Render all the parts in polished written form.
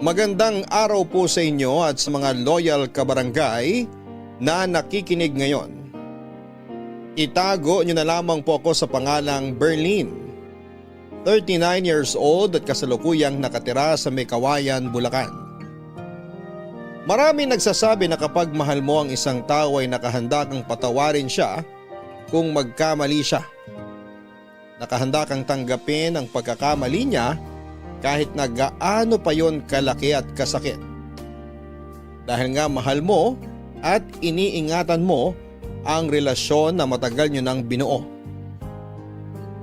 Magandang araw po sa inyo at sa mga loyal kabarangay na nakikinig ngayon. Itago niyo na lamang po ako sa pangalang Berlin. 39 years old at kasalukuyang nakatira sa Mekawayan, Bulacan. Marami nagsasabi na kapag mahal mo ang isang tao ay nakahanda kang patawarin siya kung magkamali siya. Nakahanda kang tanggapin ang pagkakamali niya kahit na gaano pa yon kalaki at kasakit. Dahil nga mahal mo at iniingatan mo ang relasyon na matagal nyo nang binuo.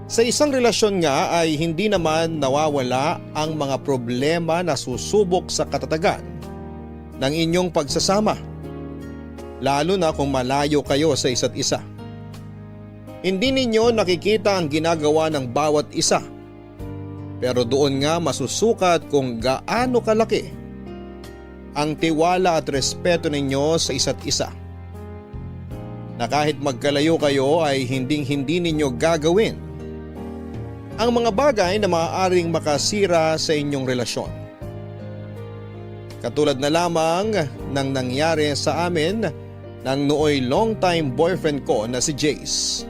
Sa isang relasyon nga ay hindi naman nawawala ang mga problema na susubok sa katatagan ng inyong pagsasama. Lalo na kung malayo kayo sa isa't isa. Hindi ninyo nakikita ang ginagawa ng bawat isa. Pero doon nga masusukat kung gaano kalaki ang tiwala at respeto ninyo sa isa't isa. Na kahit magkalayo kayo ay hindi ninyo gagawin ang mga bagay na maaaring makasira sa inyong relasyon. Katulad na lamang ng nangyari sa amin ng nooy long-time boyfriend ko na si Jace.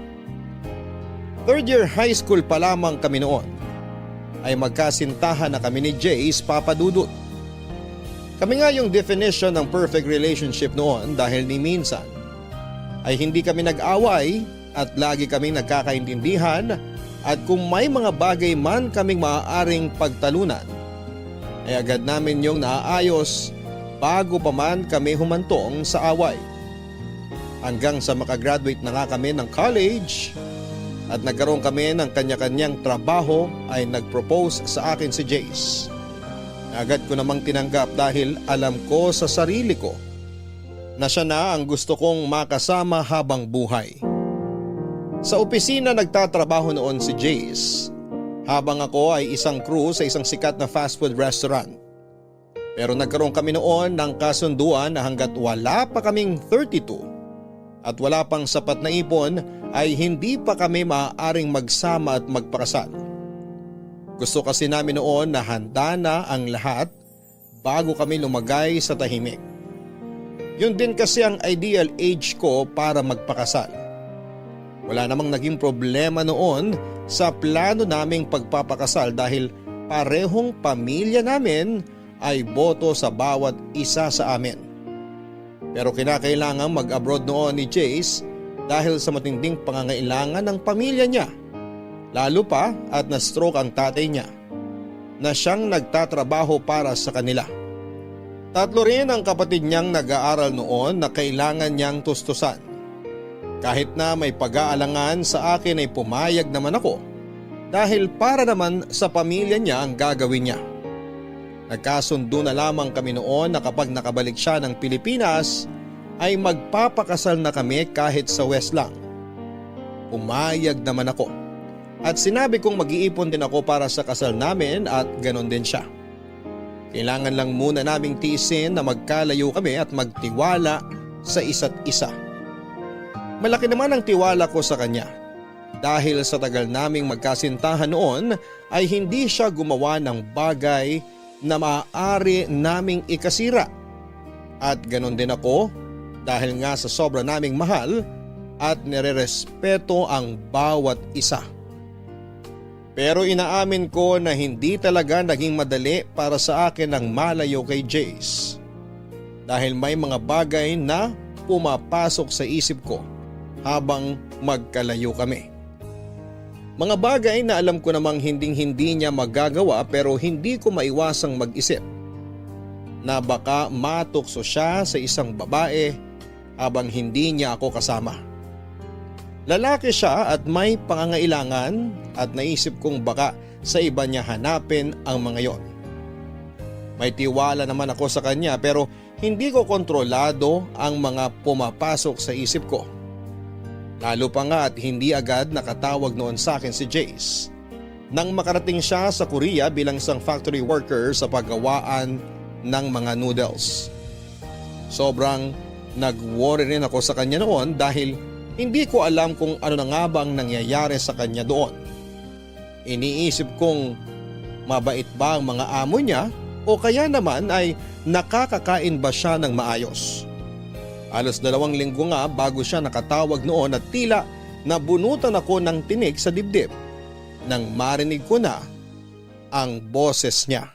Third year high school pa lamang kami noon ay magkasintahan na kami ni Jace Papadudut. Kami nga yung definition ng perfect relationship noon dahil ni minsan ay hindi kami nag-away at lagi kaming nagkakaintindihan at kung may mga bagay man kaming maaaring pagtalunan ay agad namin yung naaayos bago pa man kami humantong sa away. Hanggang sa makagraduate na nga kami ng college at nagkaroon kami ng kanya-kanyang trabaho ay nag-propose sa akin si Jace. Agad ko namang tinanggap dahil alam ko sa sarili ko na siya na ang gusto kong makasama habang buhay. Sa opisina nagtatrabaho noon si Jace habang ako ay isang crew sa isang sikat na fast food restaurant. Pero nagkaroon kami noon ng kasunduan na hanggat wala pa kaming 32 at wala pang sapat na ipon ay hindi pa kami maaaring magsama at magpakasal. Gusto kasi namin noon na handa na ang lahat bago kami lumagay sa tahimik. Yun din kasi ang ideal age ko para magpakasal. Wala namang naging problema noon sa plano naming pagpapakasal dahil parehong pamilya namin ay boto sa bawat isa sa amin. Pero kinakailangan mag-abroad noon ni Jace dahil sa matinding pangangailangan ng pamilya niya. Lalo pa at na-stroke ang tatay niya na siyang nagtatrabaho para sa kanila. 3 rin ang kapatid niyang nag-aaral noon na kailangan niyang tustusan. Kahit na may pag-aalangan sa akin ay pumayag naman ako dahil para naman sa pamilya niya ang gagawin niya. Nagkasundo na lamang kami noon na kapag nakabalik siya ng Pilipinas ay magpapakasal na kami kahit sa West lang. Pumayag naman ako at sinabi kong mag-iipon din ako para sa kasal namin at ganon din siya. Kailangan lang muna naming tiisin na magkalayo kami at magtiwala sa isa't isa. Malaki naman ang tiwala ko sa kanya dahil sa tagal naming magkasintahan noon ay hindi siya gumawa ng bagay na maaari naming ikasira. At ganon din ako dahil nga sa sobra naming mahal at nirerespeto ang bawat isa. Pero inaamin ko na hindi talaga naging madali para sa akin ang malayo kay Jace. Dahil may mga bagay na pumapasok sa isip ko habang magkalayo kami. Mga bagay na alam ko namang hindi niya magagawa pero hindi ko maiwasang mag-isip na baka matukso siya sa isang babae habang hindi niya ako kasama. Lalaki siya at may pangangailangan at naisip kong baka sa iba niya hanapin ang mga yon. May tiwala naman ako sa kanya pero hindi ko kontrolado ang mga pumapasok sa isip ko. Lalo pa nga at hindi agad nakatawag noon sa akin si Jace nang makarating siya sa Korea bilang isang factory worker sa paggawaan ng mga noodles. Sobrang nag-worry rin ako sa kanya noon dahil hindi ko alam kung ano na nga bang nangyayari sa kanya doon. Iniisip kong mabait ba ang mga amo niya o kaya naman ay nakakakain ba siya ng maayos. Halos 2 linggo nga bago siya nakatawag noon at tila nabunutan ako ng tinik sa dibdib nang marinig ko na ang boses niya.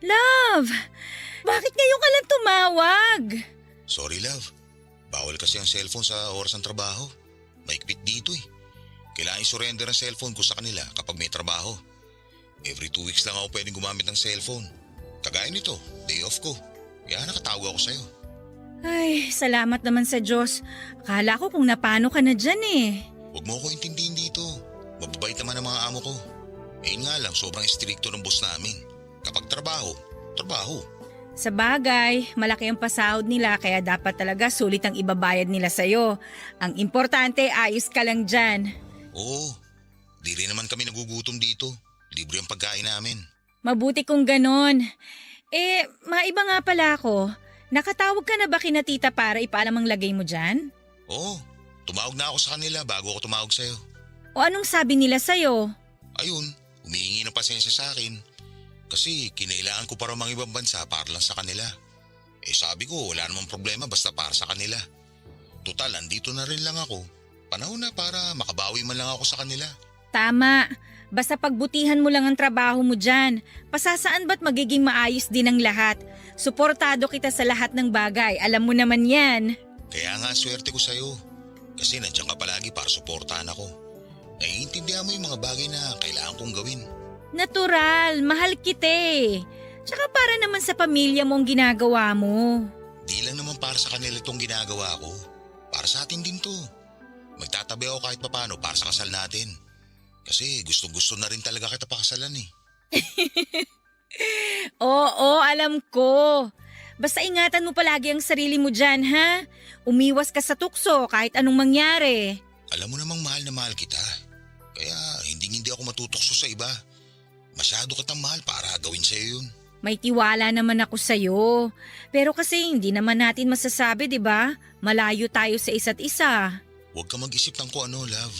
Love! Bakit ngayon ka lang tumawag? Sorry love, bawal kasi ang cellphone sa oras ng trabaho. Maikpit dito eh. Kailangan i-surrender ang cellphone ko sa kanila kapag may trabaho. Every 2 weeks lang ako pwedeng gumamit ng cellphone. Kagaya nito, day off ko. Kaya nakatawag ako sa'yo. Ay, salamat naman sa Diyos. Akala ko kung napano ka na dyan eh. Huwag mo ko intindihin dito. Mababait naman ang mga amo ko. Yun nga lang, sobrang stricto ng boss namin. Kapag trabaho, trabaho. Sa bagay, malaki ang pasahod nila kaya dapat talaga sulit ang ibabayad nila sa'yo. Ang importante, ayos ka lang dyan. Oo, di rin naman kami nagugutom dito. Libre ang pagkain namin. Mabuti kung ganon. Maiba nga pala ako. Nakatawag ka na ba kina tita para ipaalam ang lagay mo dyan? Oo, tumawag na ako sa kanila bago ako tumawag sa'yo. O anong sabi nila sa'yo? Ayun, humihingi ng pasensya sa akin. Kasi kinailangan ko para mga ibang bansa para lang sa kanila. Sabi ko wala namang problema basta para sa kanila. Total, andito na rin lang ako. Panahon na para makabawi man lang ako sa kanila. Tama. Basta pagbutihan mo lang ang trabaho mo dyan. Pasasaan ba't magiging maayos din ang lahat? Suportado kita sa lahat ng bagay. Alam mo naman yan. Kaya nga swerte ko sa'yo. Kasi nandiyan ka palagi para suportahan ako. Naiintindihan mo yung mga bagay na kailangan kong gawin. Natural, mahal kita eh. Tsaka para naman sa pamilya mo ang ginagawa mo. Di lang naman para sa kanila itong ginagawa ko. Para sa atin din to. Magtatabi ako kahit papano para sa kasal natin. Kasi gusto na rin talaga kita pakasalan eh. Oo, alam ko. Basta ingatan mo palagi ang sarili mo dyan, ha? Umiwas ka sa tukso kahit anong mangyari. Alam mo namang mahal na mahal kita. Kaya hindi ako matutokso sa iba. Masyado kitang mahal para gawin sa'yo yun. May tiwala naman ako sa'yo. Pero kasi hindi naman natin masasabi, di ba? Malayo tayo sa isa't isa. Huwag ka mag-isip ng kung ano, love.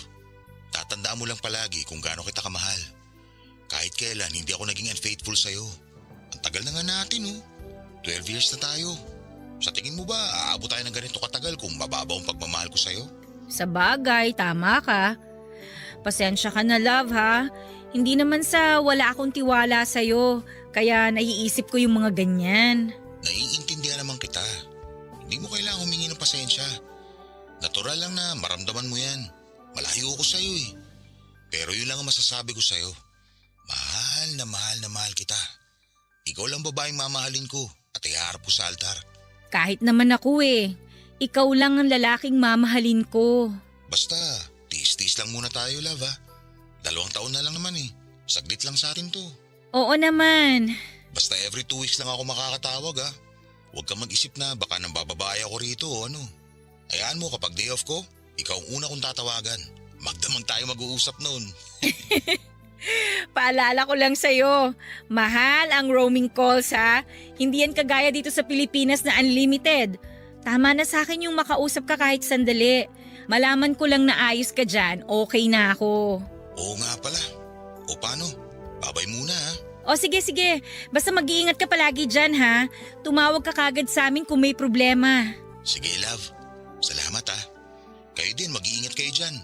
Tatandaan mo lang palagi kung gaano kita kamahal. Kahit kailan hindi ako naging unfaithful sa'yo. Ang tagal na nga natin, oh. 12 years na tayo. Sa tingin mo ba, aabot tayo ng ganito katagal kung mababaw ang pagmamahal ko sa'yo? Sa bagay, tama ka. Pasensya ka na, love, ha? Hindi naman sa wala akong tiwala sa'yo, kaya naiisip ko yung mga ganyan. Naiintindihan naman kita. Hindi mo kailangang humingi ng pasensya. Natural lang na maramdaman mo yan. Malayo ako sa'yo eh. Pero yun lang ang masasabi ko sa'yo. Mahal na mahal kita. Ikaw lang babaeng mamahalin ko at iharap ko sa altar. Kahit naman ako eh. Ikaw lang ang lalaking mamahalin ko. Basta, tiis-tiis lang muna tayo, love ha. 2 taon na lang naman eh. Saglit lang sa atin to. Oo naman. Basta every 2 weeks lang ako makakatawag ha. Huwag kang mag-isip na baka nang bababae ako rito o ano. Hayaan mo kapag day off ko, ikaw ang una kong tatawagan. Magdamang tayo mag-uusap noon. Paalala ko lang sa'yo, mahal ang roaming calls ha. Hindi yan kagaya dito sa Pilipinas na unlimited. Tama na sa akin yung makausap ka kahit sandali. Malaman ko lang na ayos ka dyan, okay na ako. Oo nga pala. O paano? Babay muna ha. O sige, basta mag-iingat ka palagi dyan ha. Tumawag ka kagad sa amin kung may problema. Sige love, salamat ha. Kayo din, mag-iingat kayo dyan.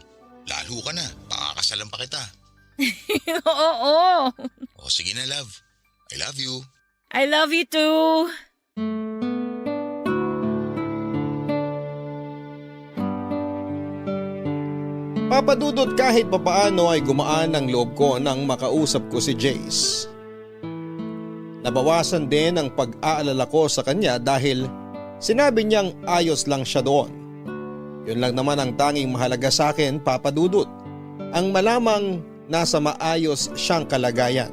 Lalo ka na, pakakasalan pa kita. Oo. O sige na love, I love you. I love you too. Papadudot kahit papaano ay gumaan ang loob ko nang makausap ko si Jace. Nabawasan din ang pag-aalala ko sa kanya dahil sinabi niyang ayos lang siya doon. Yun lang naman ang tanging mahalaga sa akin, Papadudot. Ang malamang nasa maayos siyang kalagayan.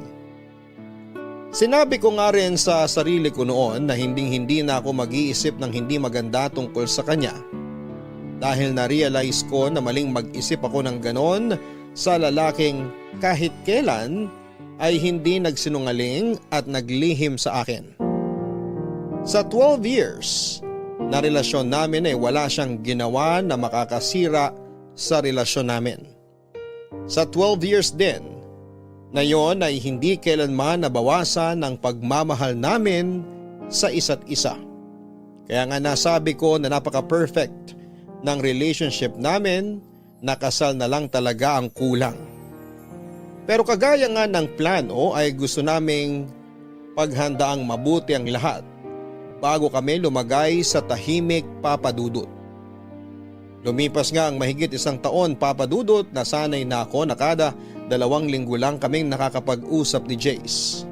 Sinabi ko nga rin sa sarili ko noon na hindi na ako mag-iisip ng hindi maganda tungkol sa kanya. dahil na-realize ko na maling mag-isip ako ng ganon sa lalaking kahit kailan ay hindi nagsinungaling at naglihim sa akin. Sa 12 years na relasyon namin ay wala siyang ginawa na makakasira sa relasyon namin. Sa 12 years din na yon ay hindi kailanman nabawasan ng pagmamahal namin sa isa't isa. Kaya nga nasabi ko na napaka-perfect ng relationship namin, na kasal na lang talaga ang kulang. Pero kagaya nga ng plano ay gusto naming paghandaang mabuti ang lahat bago kami lumagay sa tahimik, Papa Dudut. Lumipas nga ang mahigit 1 taon, Papa Dudut, na sanay na ako na kada 2 linggo lang kaming nakakapag-usap ni Jace.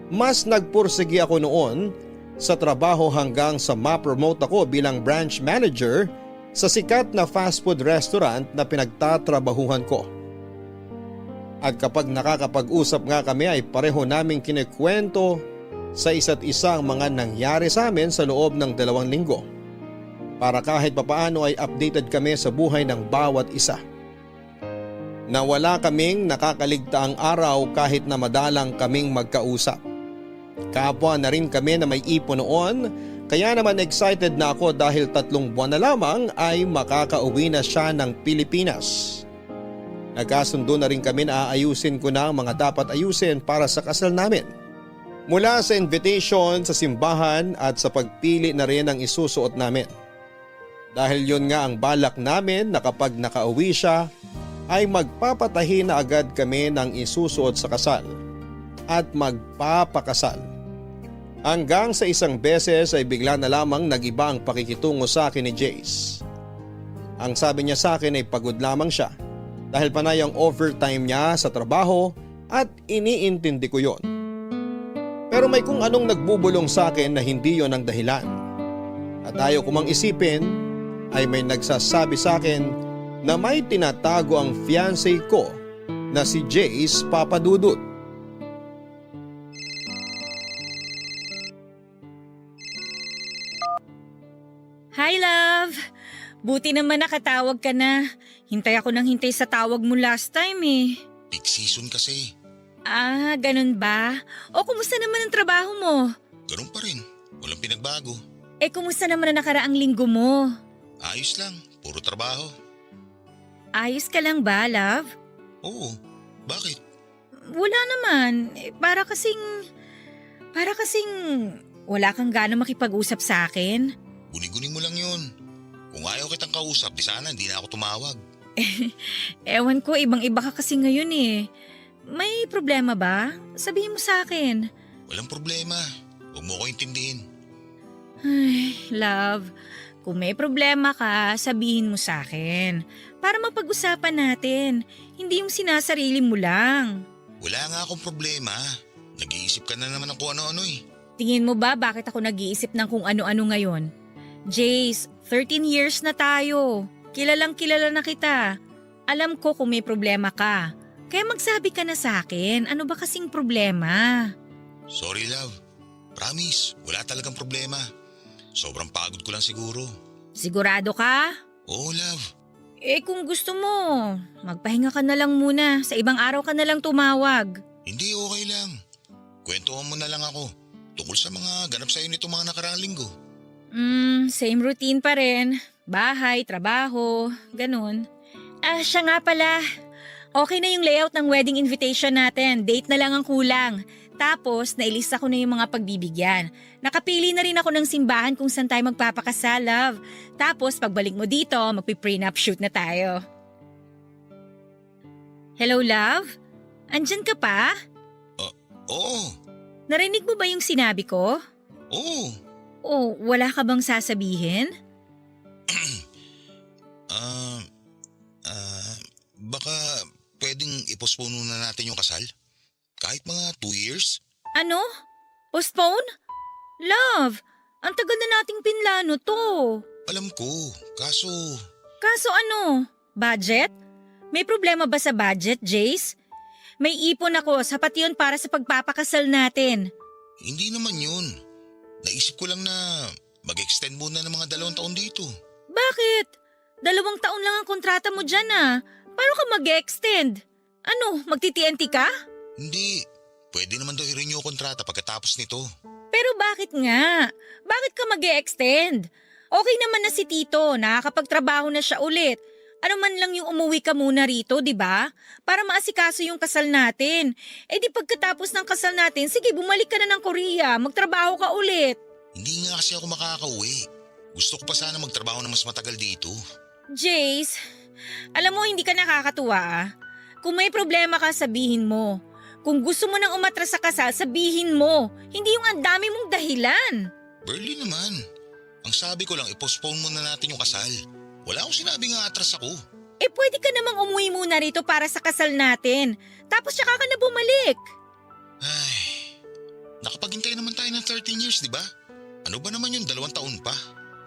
Mas nagpursigi ako noon sa trabaho hanggang sa ma-promote ako bilang branch manager sa sikat na fast food restaurant na pinagtatrabahuhan ko. At kapag nakakapag-usap nga kami ay pareho naming kinikwento sa isa't isa ang mga nangyari sa amin sa loob ng 2 linggo, para kahit papaano ay updated kami sa buhay ng bawat isa. Na wala kaming nakakaligtaang araw kahit na madalang kaming magkausap. Kapwa na rin kami na may ipon noon, kaya naman excited na ako dahil 3 buwan na lamang ay makakauwi na siya ng Pilipinas. Nagkasundo na rin kami na aayusin ko na ang mga dapat ayusin para sa kasal namin. Mula sa invitation sa simbahan at sa pagpili na rin ang isusuot namin. Dahil yun nga ang balak namin na kapag nakauwi siya ay magpapatahi na agad kami ng isusuot sa kasal at magpapakasal. Hanggang sa isang beses ay bigla na lamang nag-iba ang pakikitungo sa akin ni Jace. Ang sabi niya sa akin ay pagod lamang siya dahil panay ang overtime niya sa trabaho at iniintindi ko yon. Pero may kung anong nagbubulong sa akin na hindi yon ang dahilan. At ayaw ko mang isipin ay may nagsasabi sa akin na may tinatago ang fiancé ko na si Jace, Papa Dudut. Hi, love! Buti naman nakatawag ka na. Hintay ako ng hintay sa tawag mo last time eh. Peak season kasi. Ah, ganun ba? O kumusta naman ang trabaho mo? Ganun pa rin. Walang pinagbago. Eh kumusta naman ang nakaraang linggo mo? Ayos lang. Puro trabaho. Ayos ka lang ba, love? Oo. Bakit? Wala naman. Para kasing wala kang gana makipag-usap sa akin. Guni-guni mo lang yun. Kung ayaw kitang kausap, di sana hindi na ako tumawag. Ewan ko, ibang-iba ka kasi ngayon eh. May problema ba? Sabihin mo sa akin. Walang problema. Huwag mo ko intindihin. Ay, love, kung may problema ka, sabihin mo sa akin. Para mapag-usapan natin. Hindi yung sinasarili mo lang. Wala nga akong problema. Nag-iisip ka na naman ng kung ano-ano eh. Tingin mo ba bakit ako nag-iisip ng kung ano-ano ngayon? Jace, 13 years na tayo. Kilalang kilala na kita. Alam ko kung may problema ka. Kaya magsabi ka na sa akin, ano ba kasing problema? Sorry love. Promise, wala talagang problema. Sobrang pagod ko lang siguro. Sigurado ka? Oo love. Eh kung gusto mo, magpahinga ka na lang muna. Sa ibang araw ka na lang tumawag. Hindi, okay lang. Kwentuhan mo na lang ako tungkol sa mga ganap sa'yo nito mga nakaraang linggo. Same routine pa rin. Bahay, trabaho, ganun. Ah, siya nga pala. Okay na yung layout ng wedding invitation natin. Date na lang ang kulang. Tapos, nailista ko na yung mga pagbibigyan. Nakapili na rin ako ng simbahan kung saan tayo magpapakasal, love. Tapos, pagbalik mo dito, magpi-prenup shoot na tayo. Hello, love? Andyan ka pa? Oo. Narinig mo ba yung sinabi ko? Oo. O wala ka bang sasabihin? Baka pwedeng i-postpone na natin yung kasal? Kahit mga 2 years? Ano? Postpone? Love, ang tagal na nating pinlano to. Alam ko, kaso… Kaso ano? Budget? May problema ba sa budget, Jace? May ipon ako, sapat yun para sa pagpapakasal natin. Hindi naman yun. Naisip ko lang na mag-extend muna ng mga 2 taon dito. Bakit? 2 taon lang ang kontrata mo dyan Paano ka mag-extend? Ano, magti-TNT ka? Hindi. Pwede naman daw i-renew yung kontrata pagkatapos nito. Pero bakit nga? Bakit ka mag-extend? Okay naman na si Tito, nakakapagtrabaho na siya ulit. Ano man lang yung umuwi ka muna rito, di ba? Para maasikaso yung kasal natin. Di pagkatapos ng kasal natin, sige bumalik ka na ng Korea, magtrabaho ka ulit. Hindi nga kasi ako makakauwi. Gusto ko pa sana magtrabaho na mas matagal dito. Jace, alam mo hindi ka nakakatuwa. Kung may problema ka, sabihin mo. Kung gusto mo nang umatras sa kasal, sabihin mo. Hindi yung ang dami mong dahilan. Burley naman. Ang sabi ko lang, i-postpone muna natin yung kasal. Wala akong sinabing atras ako. Pwede ka namang umuwi muna rito para sa kasal natin. Tapos tsaka ka na bumalik. Ay, nakapaghintay naman tayo ng 13 years, di ba? Ano ba naman yung 2 taon pa?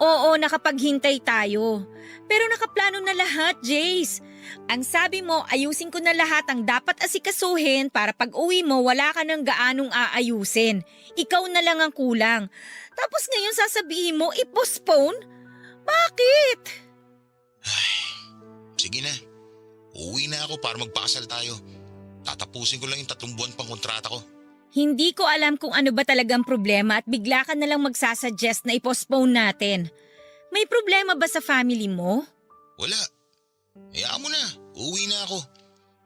Oo, nakapaghintay tayo. Pero nakaplano na lahat, Jace. Ang sabi mo, ayusin ko na lahat ang dapat asikasuhin para pag uwi mo wala ka ng gaanong aayusin. Ikaw na lang ang kulang. Tapos ngayon sasabihin mo, i-postpone? Bakit? Sige na. Uuwi na ako para magpakasal tayo. Tatapusin ko lang yung 3 buwan pang kontrata ko. Hindi ko alam kung ano ba talagang problema at bigla ka na lang magsasuggest na i-postpone natin. May problema ba sa family mo? Wala. Hayaan mo na. Uuwi na ako.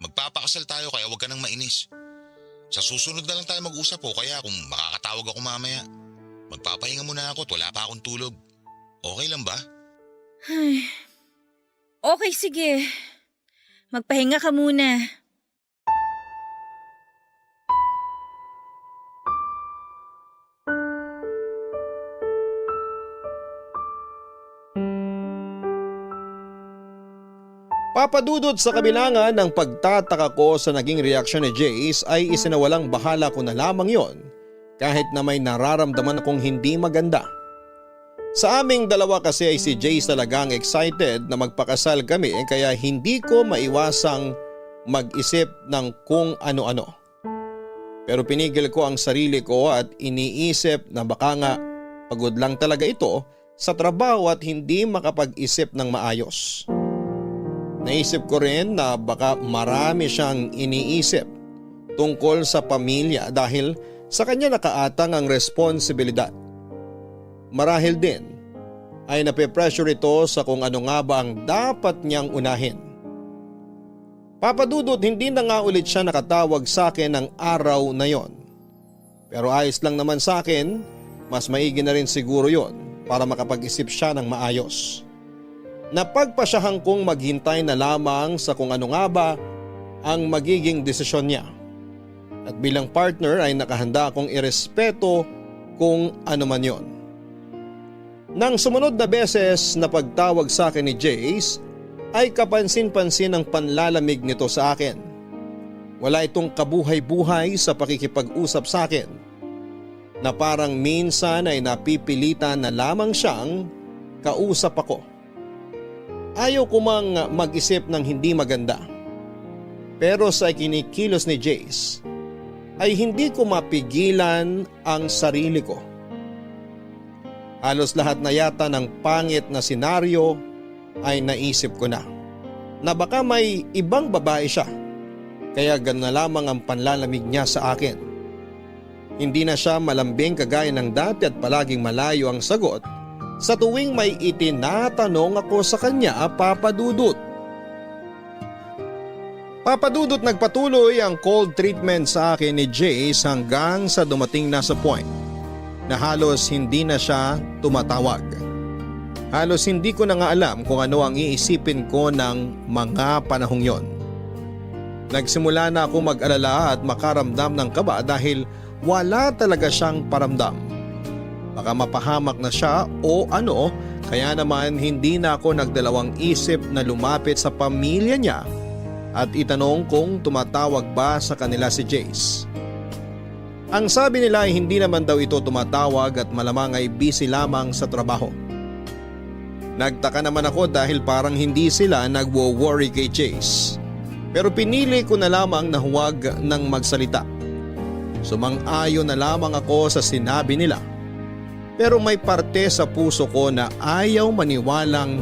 Magpapakasal tayo kaya huwag ka nang mainis. Sa susunod na lang tayo mag-usap kaya kung makakatawag ako mamaya. Magpapahinga muna ako at wala pa akong tulog. Okay lang ba? Okay, sige. Magpahinga ka muna. Papadudod sa kabilangan ng pagtataka ko sa naging reaksyon ni Jace ay isinawalang bahala ko na lamang yon kahit na may nararamdaman akong hindi maganda. Sa aming dalawa kasi ay si Jace talagang excited na magpakasal kami kaya hindi ko maiwasang mag-isip ng kung ano-ano. Pero pinigil ko ang sarili ko at iniisip na baka nga pagod lang talaga ito sa trabaho at hindi makapag-isip ng maayos. Naisip ko rin na baka marami siyang iniisip tungkol sa pamilya dahil sa kanya nakaatang ang responsibilidad. Marahil din ay nape-pressure ito sa kung ano nga ba ang dapat niyang unahin. Papadudot hindi na nga ulit siya nakatawag sa akin ng araw na yon. Pero ayos lang naman sa akin, mas maigi na rin siguro yon para makapag-isip siya ng maayos. Napagpasyahan kong maghintay na lamang sa kung ano nga ba ang magiging desisyon niya. At bilang partner ay nakahanda akong irespeto kung ano man yon. Nang sumunod na beses na pagtawag sa akin ni Jace ay kapansin-pansin ang panlalamig nito sa akin. Wala itong kabuhay-buhay sa pakikipag-usap sa akin na parang minsan ay napipilitan na lamang siyang kausap ako. Ayaw ko mang mag-isip ng hindi maganda. Pero sa kinikilos ni Jace ay hindi ko mapigilan ang sarili ko. Halos lahat na yata ng pangit na senaryo ay naisip ko na baka may ibang babae siya kaya gano'n na lamang ang panlalamig niya sa akin. Hindi na siya malambing kagaya ng dati at palaging malayo ang sagot sa tuwing may itinatanong ako sa kanya, Papadudot. Papadudot, nagpatuloy ang cold treatment sa akin ni Jace hanggang sa dumating na sa point na halos hindi na siya tumatawag. Halos hindi ko na nga alam kung ano ang iisipin ko ng mga panahong yon. Nagsimula na ako mag-alala at makaramdam ng kaba dahil wala talaga siyang paramdam. Baka mapahamak na siya o ano, kaya naman hindi na ako nagdalawang isip na lumapit sa pamilya niya at itanong kung tumatawag ba sa kanila si Jace. Ang sabi nila ay hindi naman daw ito tumatawag at malamang ay busy lamang sa trabaho. Nagtaka naman ako dahil parang hindi sila nagwo-worry kay Jace. Pero pinili ko na lamang na huwag nang magsalita. Sumang-ayon na lamang ako sa sinabi nila. Pero may parte sa puso ko na ayaw maniwalang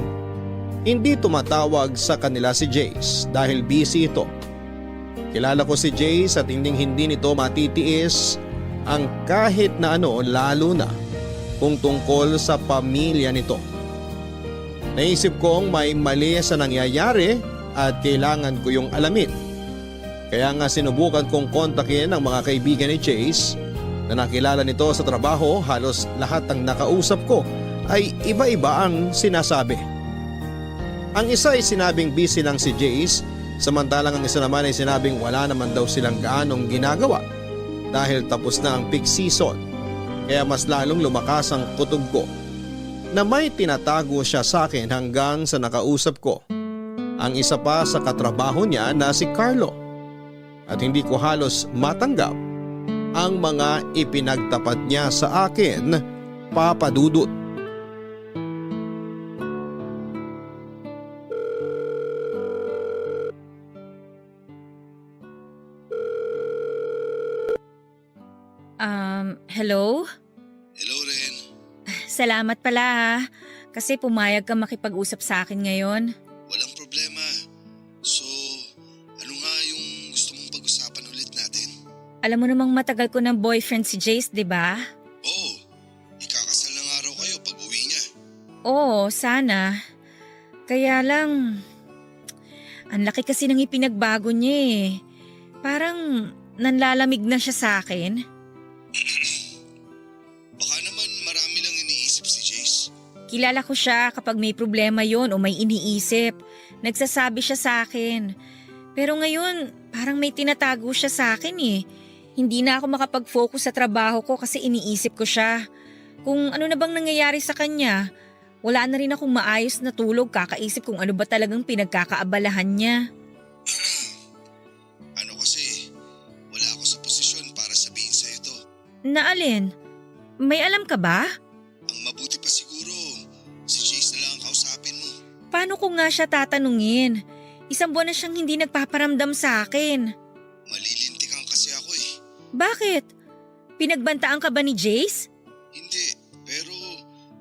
Hindi tumatawag sa kanila si Jace dahil busy ito. Kilala ko si Jace at hindi nito matitiis ang kahit na ano, lalo na kung tungkol sa pamilya nito. Naisip kong may mali sa nangyayari at kailangan ko yung alamin. Kaya nga sinubukan kong kontakin ang mga kaibigan ni Jace na nakilala nito sa trabaho. Halos lahat ng nakausap ko ay iba-iba ang sinasabi. Ang isa ay sinabing busy lang si Jace, samantalang ang isa naman ay sinabing wala naman daw silang gaanong ginagawa dahil tapos na ang peak season. Kaya mas lalong lumakas ang kutob ko na may tinatago siya sa akin hanggang sa nakausap ko ang isa pa sa katrabaho niya na si Carlo. At hindi ko halos matanggap ang mga ipinagtapat niya sa akin, Papa Dudut. Hello? Hello, Ren. Salamat pala ha, kasi pumayag ka makipag-usap sa akin ngayon. Walang problema. So, ano nga yung gusto mong pag-usapan ulit natin? Alam mo namang matagal ko ng boyfriend si Jace, di ba? Oo, ikakasal na nga raw kayo pag uwi niya. Oo, sana. Kaya lang, ang laki kasi ng ipinagbago niya eh. Parang nanlalamig na siya sa akin. Baka naman marami lang iniisip si Jace. Kilala ko siya kapag may problema yon o may iniisip. Nagsasabi siya sa akin. Pero ngayon, parang may tinatago siya sa akin eh. Hindi na ako makapag-focus sa trabaho ko kasi iniisip ko siya. Kung ano na bang nangyayari sa kanya, wala na rin akong maayos na tulog kakaisip kung ano ba talagang pinagkakaabalahan niya. Ano kasi, wala ako sa posisyon para sabihin sa'yo to. Na alin? May alam ka ba? Ang mabuti pa siguro, si Jace na lang ang kausapin mo. Paano ko nga siya tatanungin? Isang buwan na siyang hindi nagpaparamdam sa akin. Malilintikan kasi ako eh. Bakit? Pinagbantaan ka ba ni Jace? Hindi, pero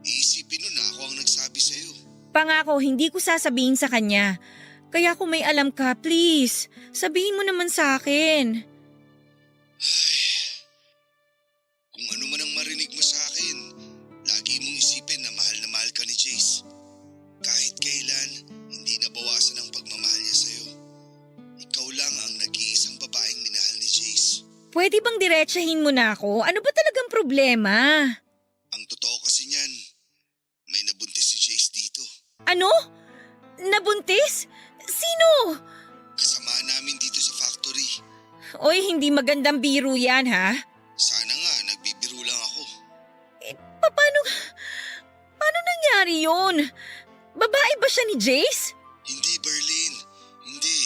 iisipin nun na ako ang nagsabi sa'yo. Pangako, hindi ko sasabihin sa kanya. Kaya kung may alam ka, please, sabihin mo naman sa akin. Ay, kung ano man ang marinig mo sa akin, lagi mong isipin na mahal ka ni Jace. Kahit kailan, hindi nabawasan ang pagmamahal niya sa'yo. Ikaw lang ang nag-iisang babaeng minahal ni Jace. Pwede bang diretsahin mo na ako? Ano ba talagang problema? Ang totoo kasi niyan, may nabuntis si Jace dito. Ano? Nabuntis? Sino? Kasama namin dito sa factory. Oy, hindi magandang biro yan ha? Sana nga, nagbibiro lang ako. Paano nangyari yun? Babae ba siya ni Jace? Hindi, Berlin. Hindi.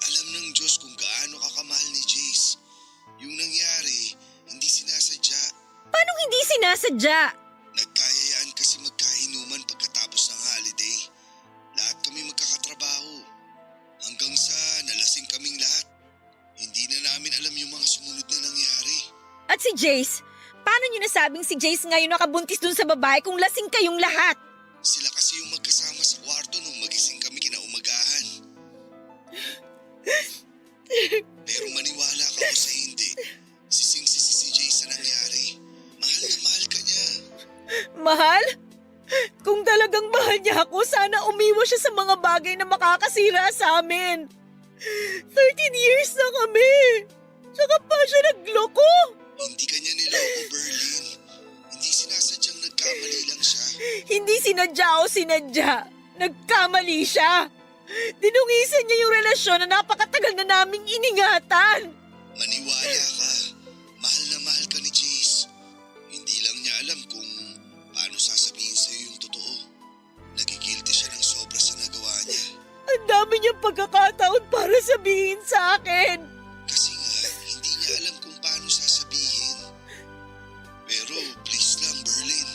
Alam ng Diyos kung gaano ka kamahal ni Jace. Yung nangyari, hindi sinasadya. Paano hindi sinasadya? Nagkayayaan kasi magkainuman pagkatapos ng holiday. Lahat kami magkakatrabaho. Hanggang sa nalasing kaming lahat. Hindi na namin alam yung mga sumunod na nangyari. At si Jace? Paano niyo nasabing si Jace ngayon nakabuntis dun sa babae kung lasing kayong lahat? Sila kasi yung magkasama sa kwarto nung magising kami kinaumagahan. Pero maniwala ka o sa hindi, sising-sisi si Jace sa nangyari. Mahal na mahal ka niya. Mahal? Kung talagang mahal niya ako, sana umiwas siya sa mga bagay na makakasira sa amin. 13 years na kami. Saka pa siya nagloko. Hindi kanya niloko, Berlin. Hindi sinasadyang nagkamali lang siya. Hindi sinadya o sinadya. Nagkamali siya. Dinungisan niya yung relasyon na napakatagal na naming iningatan. Maniwala ka. Mahal na mahal ka ni Jace. Hindi lang niya alam kung paano sasabihin sa'yo yung totoo. Nagigilty siya ng sobra sa nagawa niya. Ang dami niyang pagkakataon para sabihin sa akin. Kasi nga, hindi niya alam kung paano sasabihin. Pero please lang, Berlin.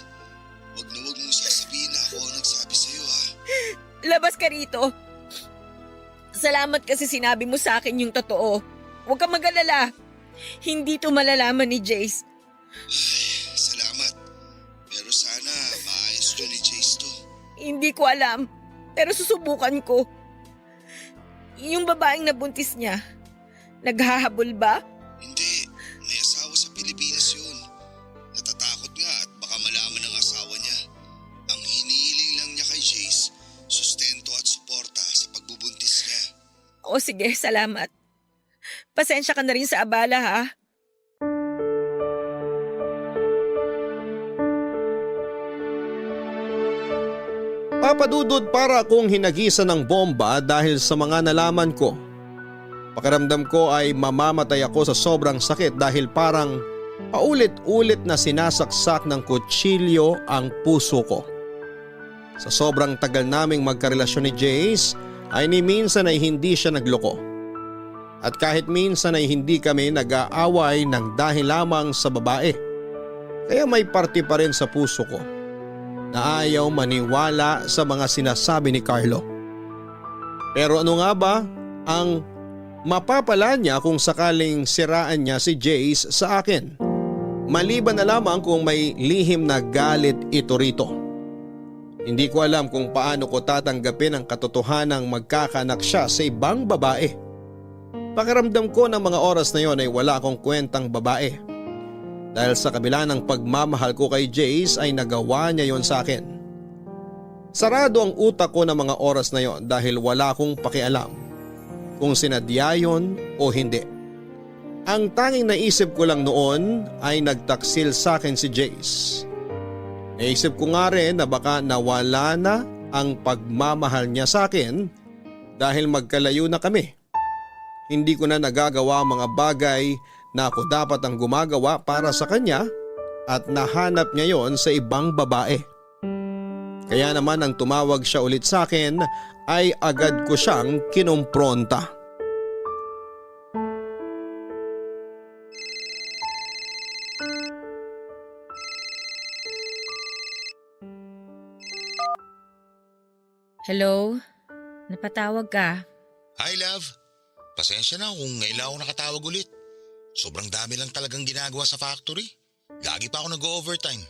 Wag na wag mong sasabihin na ako ang nagsabi sa'yo, ha? Labas ka rito. Salamat kasi sinabi mo sa akin yung totoo. Huwag kang mag-alala. Hindi to malalaman ni Jace. Ay, salamat. Pero sana maayos yun ni Jace to. Hindi ko alam. Pero susubukan ko. Yung babaeng nabuntis niya, naghahabol ba? Hindi, may asawa sa Pilipinas yun. Natatakot nga at baka malaman ng asawa niya. Ang hinihiling lang niya kay Jace, sustento at suporta sa pagbubuntis niya. O sige, salamat. Pasensya ka na rin sa abala ha. Papadudod para akong hinagisa ng bomba dahil sa mga nalaman ko. Pakiramdam ko ay mamamatay ako sa sobrang sakit dahil parang paulit-ulit na sinasaksak ng kutsilyo ang puso ko. Sa sobrang tagal naming magkarelasyon ni Jace ay ni minsan ay hindi siya nagloko. At kahit minsan ay hindi kami nag-aaway ng dahil lamang sa babae. Kaya may parte pa rin sa puso ko na ayaw maniwala sa mga sinasabi ni Carlo. Pero ano nga ba ang mapapala niya kung sakaling siraan niya si Jace sa akin? Maliban na lamang kung may lihim na galit ito rito. Hindi ko alam kung paano ko tatanggapin ang katotohanang magkakanak siya sa ibang babae. Pakiramdam ko ng mga oras na yon ay wala akong kwentang babae. Dahil sa kabila ng pagmamahal ko kay Jace ay nagawa niya yon sa akin. Sarado ang utak ko ng mga oras na yon dahil wala akong pakialam kung sinadya yon o hindi. Ang tanging naisip ko lang noon ay nagtaksil sa akin si Jace. Naisip ko nga rin na baka nawala na ang pagmamahal niya sa akin dahil magkalayo na kami. Hindi ko na nagagawa ang mga bagay na ako dapat ang gumagawa para sa kanya at nahanap niya yon sa ibang babae. Kaya naman nang tumawag siya ulit sa akin ay agad ko siyang kinumpronta. Hello? Napatawag ka? Hi love, pasensya na kung ngayon lang ako nakatawag ulit. Sobrang dami lang talagang ginagawa sa factory. Lagi pa ako nag-overtime.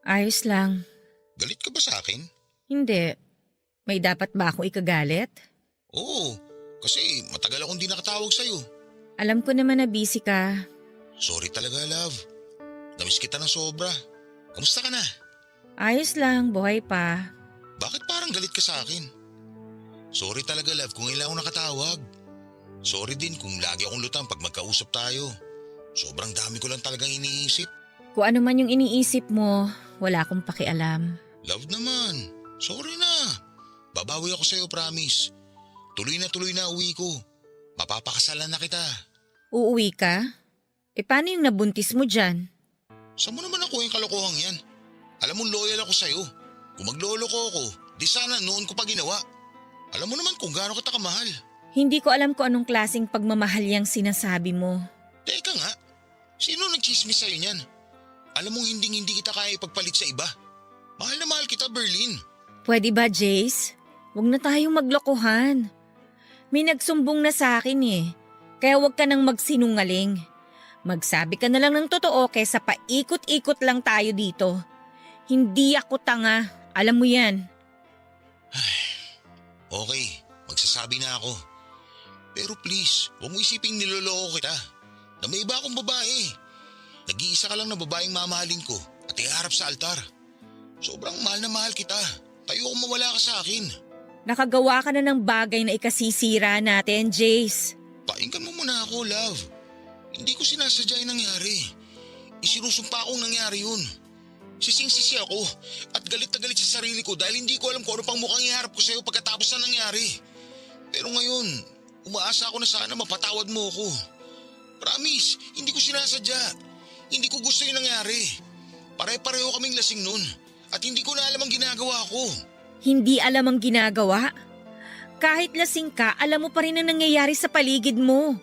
Ayos lang. Galit ka ba sa akin? Hindi. May dapat ba akong ikagalit? Oo, kasi matagal akong di nakatawag sa'yo. Alam ko naman na busy ka. Sorry talaga love. Namiss kita ng sobra. Kamusta ka na? Ayos lang, buhay pa. Bakit parang galit ka sa akin? Sorry talaga love kung ngayon lang ako nakatawag. Sorry din kung lagi akong lutang pag magkausap tayo. Sobrang dami ko lang talagang iniisip. Kung ano man yung iniisip mo, wala akong pakialam. Love naman. Sorry na. Babawi ako sa'yo, promise. Tuloy na uwi ko. Mapapakasalan na kita. Uuwi ka? Paano yung nabuntis mo dyan? Saan mo naman ako yung kalokohang yan? Alam mo loyal ako sa'yo. Kung magloloko ako, di sana noon ko pa ginawa. Alam mo naman kung gaano kita kamahal. Hindi ko alam kung anong klaseng pagmamahal yung sinasabi mo. Teka nga, sino nagchismis sa'yo niyan? Alam mong hindi kita kaya ipagpalit sa iba. Mahal na mahal kita, Berlin. Pwede ba, Jace? Huwag na tayong maglokohan. May nagsumbong na sa akin kaya huwag ka nang magsinungaling. Magsabi ka na lang ng totoo kaysa paikot-ikot lang tayo dito. Hindi ako tanga, alam mo yan. Okay, magsasabi na ako. Pero please, huwag mo isiping niloloko kita. Na may iba akong babae. Nag-iisa ka lang na babaeng mamahalin ko at iharap sa altar. Sobrang mahal na mahal kita. Tayo kung mawala ka sa akin. Nakagawa ka na ng bagay na ikasisira natin, Jace. Painggan mo muna ako, love. Hindi ko sinasadya yung nangyari. Isinusumpa akong nangyari yun. Sising-sisi ako at galit na galit sa sarili ko dahil hindi ko alam kung ano pang mukhang iharap ko sa'yo pagkatapos na nangyari. Pero ngayon, umaasa ako na sana mapatawad mo ako. Promise, hindi ko sinasadya. Hindi ko gusto yung nangyari. Pare-pareho kaming lasing nun at hindi ko na alam ang ginagawa ko. Hindi alam ang ginagawa? Kahit lasing ka, alam mo pa rin ang nangyayari sa paligid mo.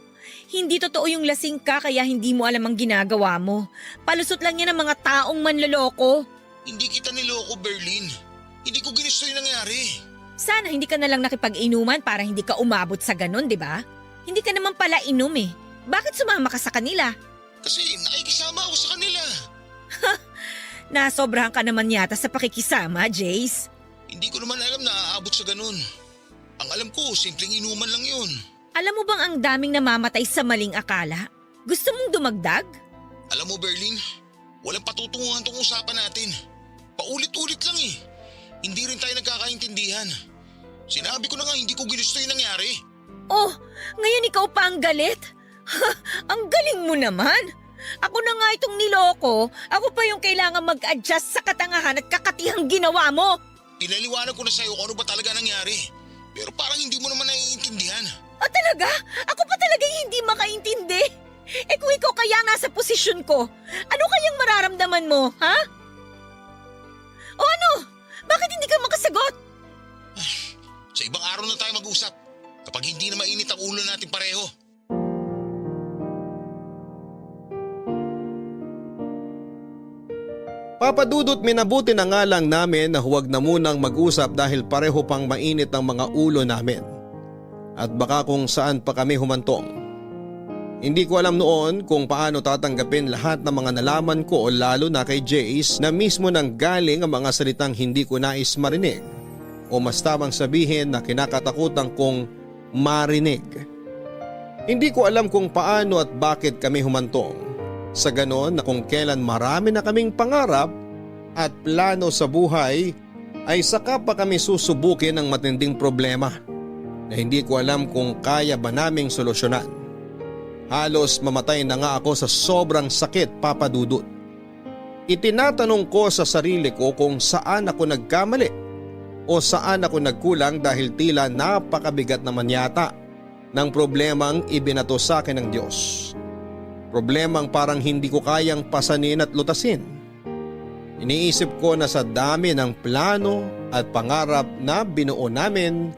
Hindi totoo yung lasing ka kaya hindi mo alam ang ginagawa mo. Palusot lang yan ng mga taong manloloko. Hindi kita niloko, Berlin. Hindi ko ginusto yung nangyari. Sana hindi ka na lang nakipag-inuman para hindi ka umabot sa ganun, di ba? Hindi ka naman pala inom Bakit sumama ka sa kanila? Kasi nakikisama ako sa kanila. Nasobrahan ka naman yata sa pakikisama, Jace. Hindi ko naman alam na aabot sa ganun. Ang alam ko, simpleng inuman lang yun. Alam mo bang ang daming namamatay sa maling akala? Gusto mong dumagdag? Alam mo, Berlin, walang patutunguhan tong usapan natin. Paulit-ulit lang eh. Hindi rin tayo nagkakaintindihan. Sinabi ko na nga hindi ko ginusto yung nangyari. Oh, ngayon ikaw pa ang galit? Ang galing mo naman. Ako na nga itong niloko. Ako pa yung kailangan mag-adjust sa katangahan at kakatihang ginawa mo. Pinaliwanag ko na sa'yo kung ano ba talaga nangyari. Pero parang hindi mo naman naiintindihan. Ah, talaga? Ako pa talaga hindi makaintindi. Eh kung ikaw kaya nasa posisyon ko, ano kayang mararamdaman mo, ha? O ano? Bakit hindi ka makasagot? Sa ibang araw na tayo mag-usap. Kapag hindi na mainit ang ulo natin pareho. Papa Dudut, minabuti na nga lang namin na huwag na munang mag-usap dahil pareho pang mainit ang mga ulo namin. At baka kung saan pa kami humantong. Hindi ko alam noon kung paano tatanggapin lahat ng mga nalaman ko, lalo na kay Jace na mismo nang galing ang mga salitang hindi ko nais marinig o mas tamang sabihin na kinakatakutan kong marinig. Hindi ko alam kung paano at bakit kami humantong. Sa ganon na kung kailan marami na kaming pangarap at plano sa buhay ay saka pa kami susubukin ng matinding problema na hindi ko alam kung kaya ba naming solusyonan. Halos mamatay na nga ako sa sobrang sakit, Papa Dudut. Itinatanong ko sa sarili ko kung saan ako nagkamali o saan ako nagkulang dahil tila napakabigat naman yata ng problemang ibinato sa akin ng Diyos. Problemang parang hindi ko kayang pasanin at lutasin. Iniisip ko na sa dami ng plano at pangarap na binuo namin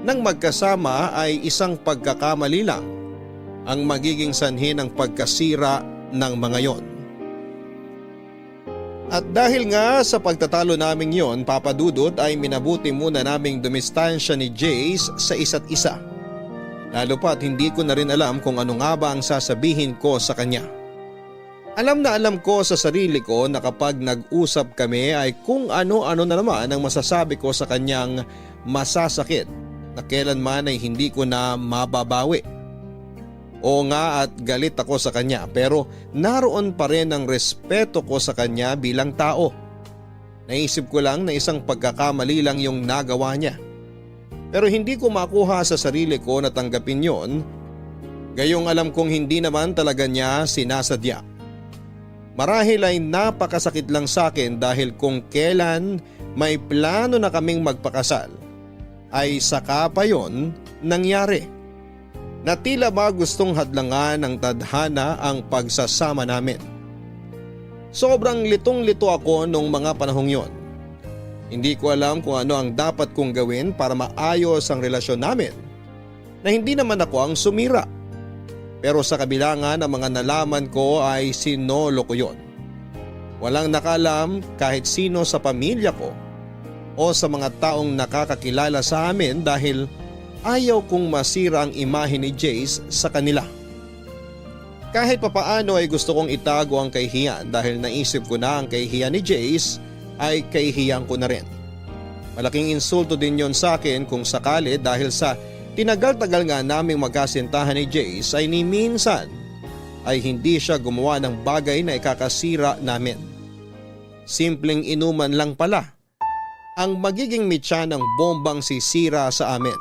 nang magkasama ay isang pagkakamali lang ang magiging sanhi ng pagkasira ng mga yon. At dahil nga sa pagtatalo naming yon, Papa Dudut, ay minabuti muna naming dumistansya ni Jace sa isa't isa. Lalo pa't hindi ko na rin alam kung ano nga ba ang sasabihin ko sa kanya. Alam na alam ko sa sarili ko na kapag nag-usap kami ay kung ano-ano na naman ang masasabi ko sa kanyang masasakit na kailanman ay hindi ko na mababawi. Oo nga at galit ako sa kanya pero naroon pa rin ang respeto ko sa kanya bilang tao. Naisip ko lang na isang pagkakamali lang yung nagawa niya. Pero hindi ko makuha sa sarili ko na tanggapin yon. Gayong alam kong hindi naman talaga niya sinasadya. Marahil ay napakasakit lang sa akin dahil kung kailan may plano na kaming magpakasal ay saka pa yon nangyari. Na tila ba gustong hadlangan ng tadhana ang pagsasama namin. Sobrang litong-lito ako nung mga panahong yon. Hindi ko alam kung ano ang dapat kong gawin para maayos ang relasyon namin na hindi naman ako ang sumira. Pero sa kabila nga ng mga nalaman ko ay sinolo ko yon. Walang nakalam kahit sino sa pamilya ko o sa mga taong nakakakilala sa amin dahil ayaw kong masira ang imahe ni Jace sa kanila. Kahit papaano ay gusto kong itago ang kahihiyan dahil naisip ko na ang kahihiyan ni Jace ay kahihiyan ko na rin. Malaking insulto din yon sa akin kung sakali dahil sa tinagal-tagal nga naming magkasintahan ni Jace ay ni minsan ay hindi siya gumawa ng bagay na ikakasira namin. Simpleng inuman lang pala ang magiging mitya ng bombang sisira sa amin.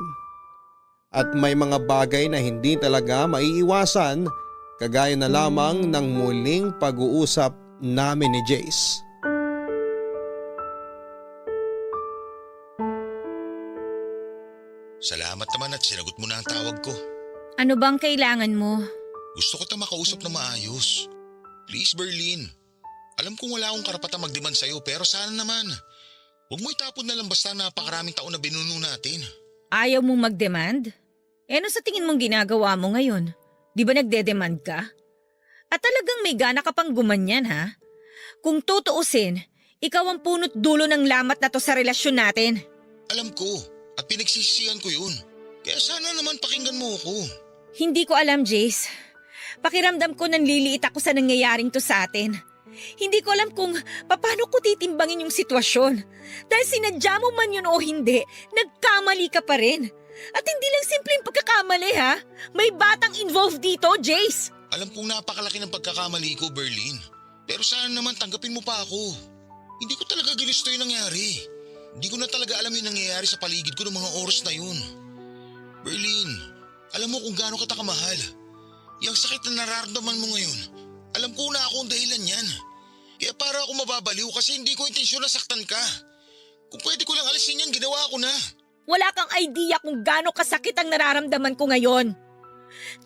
At may mga bagay na hindi talaga maiiwasan kagaya na lamang ng muling pag-uusap namin ni Jace. Salamat naman at sinagot mo na ang tawag ko. Ano bang kailangan mo? Gusto ko tayong makausap na maayos. Please, Berlin. Alam kong wala akong karapatang magdemand sa'yo pero sana naman. Huwag mo itapon na lang basta napakaraming taon na binuno natin. Ayaw mong mag-demand? Eh ano sa tingin mong ginagawa mo ngayon? Di ba nagde-demand ka? At talagang may gana ka pang gumanyan ha? Kung tutuusin, ikaw ang punot dulo ng lamat na to sa relasyon natin. Alam ko at pinagsisisihan ko yun. Kaya sana naman pakinggan mo ako. Hindi ko alam, Jace. Pakiramdam ko nanliliit ako sa nangyayaring to sa atin. Hindi ko alam kung paano ko titimbangin yung sitwasyon. Dahil sinadya mo man yun o hindi, nagkamali ka pa rin. At hindi lang simpleng pagkakamali ha. May batang involved dito, Jace. Alam kong napakalaki ng pagkakamali ko, Berlin. Pero sana naman tanggapin mo pa ako. Hindi ko talaga ginusto yung nangyari. Hindi ko na talaga alam yung nangyayari sa paligid ko ng mga oras na yun. Berlin, alam mo kung gaano kita kamahal. Yung sakit na nararamdaman mo ngayon, alam ko na ako ang dahilan yan. Kaya para ako mababaliw kasi hindi ko intensyon na saktan ka. Kung pwede ko lang alisin yan, ginawa ko na. Wala kang idea kung gaano kasakit ang nararamdaman ko ngayon.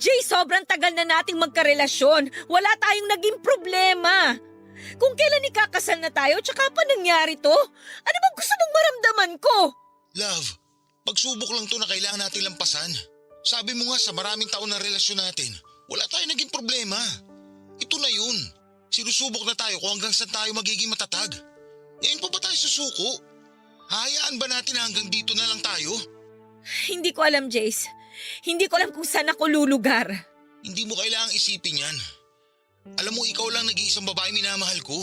Jay, sobrang tagal na nating magkarelasyon. Wala tayong naging problema. Kung kailan ikakasal na tayo, tsaka pa nangyari to? Ano bang gusto mong maramdaman ko? Love, pagsubok lang to na kailangan natin lampasan. Sabi mo nga sa maraming taon na relasyon natin, wala tayong naging problema. Ito na yun. Sinusubok na tayo kung hanggang saan tayo magiging matatag. Ngayon pa ba tayo susuko? Hayaan ba natin na hanggang dito na lang tayo? Hindi ko alam, Jace. Hindi ko alam kung saan ako lulugar. Hindi mo kailangang isipin yan. Alam mo, ikaw lang nag-iisang babae minamahal ko.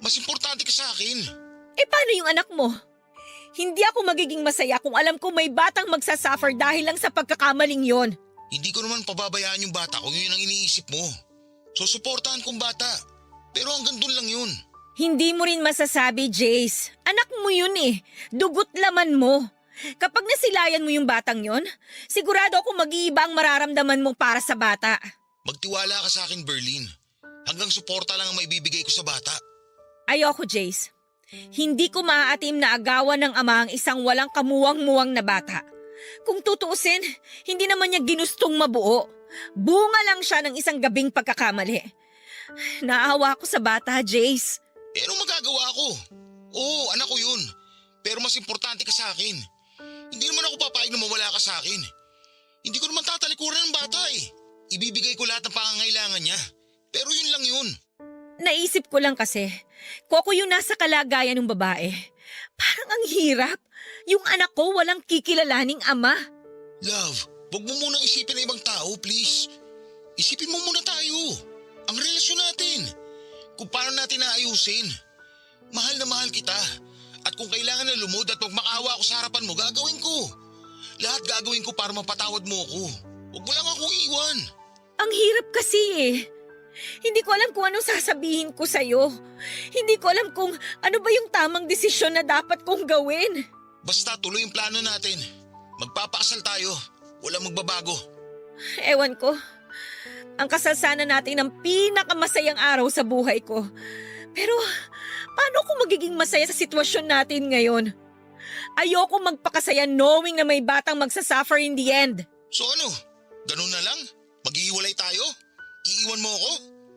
Mas importante ka sa akin. Eh paano yung anak mo? Hindi ako magiging masaya kung alam ko may batang magsasuffer dahil lang sa pagkakamaling yon. Hindi ko naman pababayaan yung bata kung yun ang iniisip mo. So suportahan kong bata. Pero hanggang dun lang yun. Hindi mo rin masasabi, Jace. Anak mo yun eh. Dugot laman mo. Kapag nasilayan mo yung batang yon, sigurado ako mag-iiba ang mararamdaman mo para sa bata. Magtiwala ka sa akin, Berlin. Hanggang suporta lang ang maibibigay ko sa bata. Ayoko, Jace. Hindi ko maaatim na agawan ng ama ang isang walang kamuwang-muwang na bata. Kung tutuusin, hindi naman niya ginustong mabuo. Bunga lang siya ng isang gabing pagkakamali. Naawa ako sa bata, Jace. Eh anong magagawa ko? Oo, anak ko yun. Pero mas importante ka sa akin. Hindi naman ako papayag na mawala ka sa akin. Hindi ko naman tatalikuran ng bata eh. Ibibigay ko lahat ng pangangailangan niya. Pero yun lang yun. Naisip ko lang kasi, kung ako yung nasa kalagayan ng babae, parang ang hirap. Yung anak ko walang kikilalaning ama. Love, wag mo munang isipin ng ibang tao, please. Isipin mo muna tayo. Ang relasyon natin. Kung paano natin naayusin. Mahal na mahal kita. At kung kailangan na lumod at magmakaawa ako sa harapan mo, gagawin ko. Lahat gagawin ko para mapatawad mo ako. Huwag mo lang akong iwan. Ang hirap kasi eh. Hindi ko alam kung anong sasabihin ko sa'yo. Hindi ko alam kung ano ba yung tamang desisyon na dapat kong gawin. Basta tuloy yung plano natin. Magpapakasal tayo. Walang magbabago. Ewan ko. Ang kasal sana natin ang pinakamasayang araw sa buhay ko. Pero paano ako magiging masaya sa sitwasyon natin ngayon? Ayoko magpakasaya knowing na may batang magsasuffer in the end. So ano? Ganun na lang? Maghihiwalay tayo? Iiwan mo ako?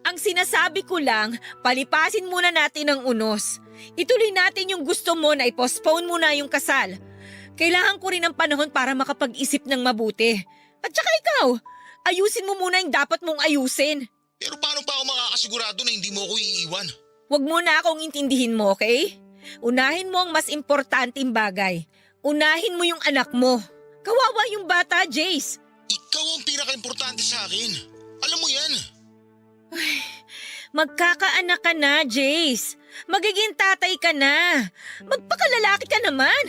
Ang sinasabi ko lang, palipasin muna natin ang unos. Ituloy natin yung gusto mo na i-postpone muna yung kasal. Kailangan ko rin ng panahon para makapag-isip ng mabuti. At saka ikaw, ayusin mo muna yung dapat mong ayusin. Pero paano pa ako makakasigurado na hindi mo ako iiwan? Huwag mo na akong intindihin mo, okay? Unahin mo ang mas importanteng bagay. Unahin mo yung anak mo. Kawawa yung bata, Jace. Ikaw ang pinaka-importante sa akin. Alam mo yan. Magkakaanak ka na, Jace. Magiging tatay ka na. Magpakalalaki ka naman.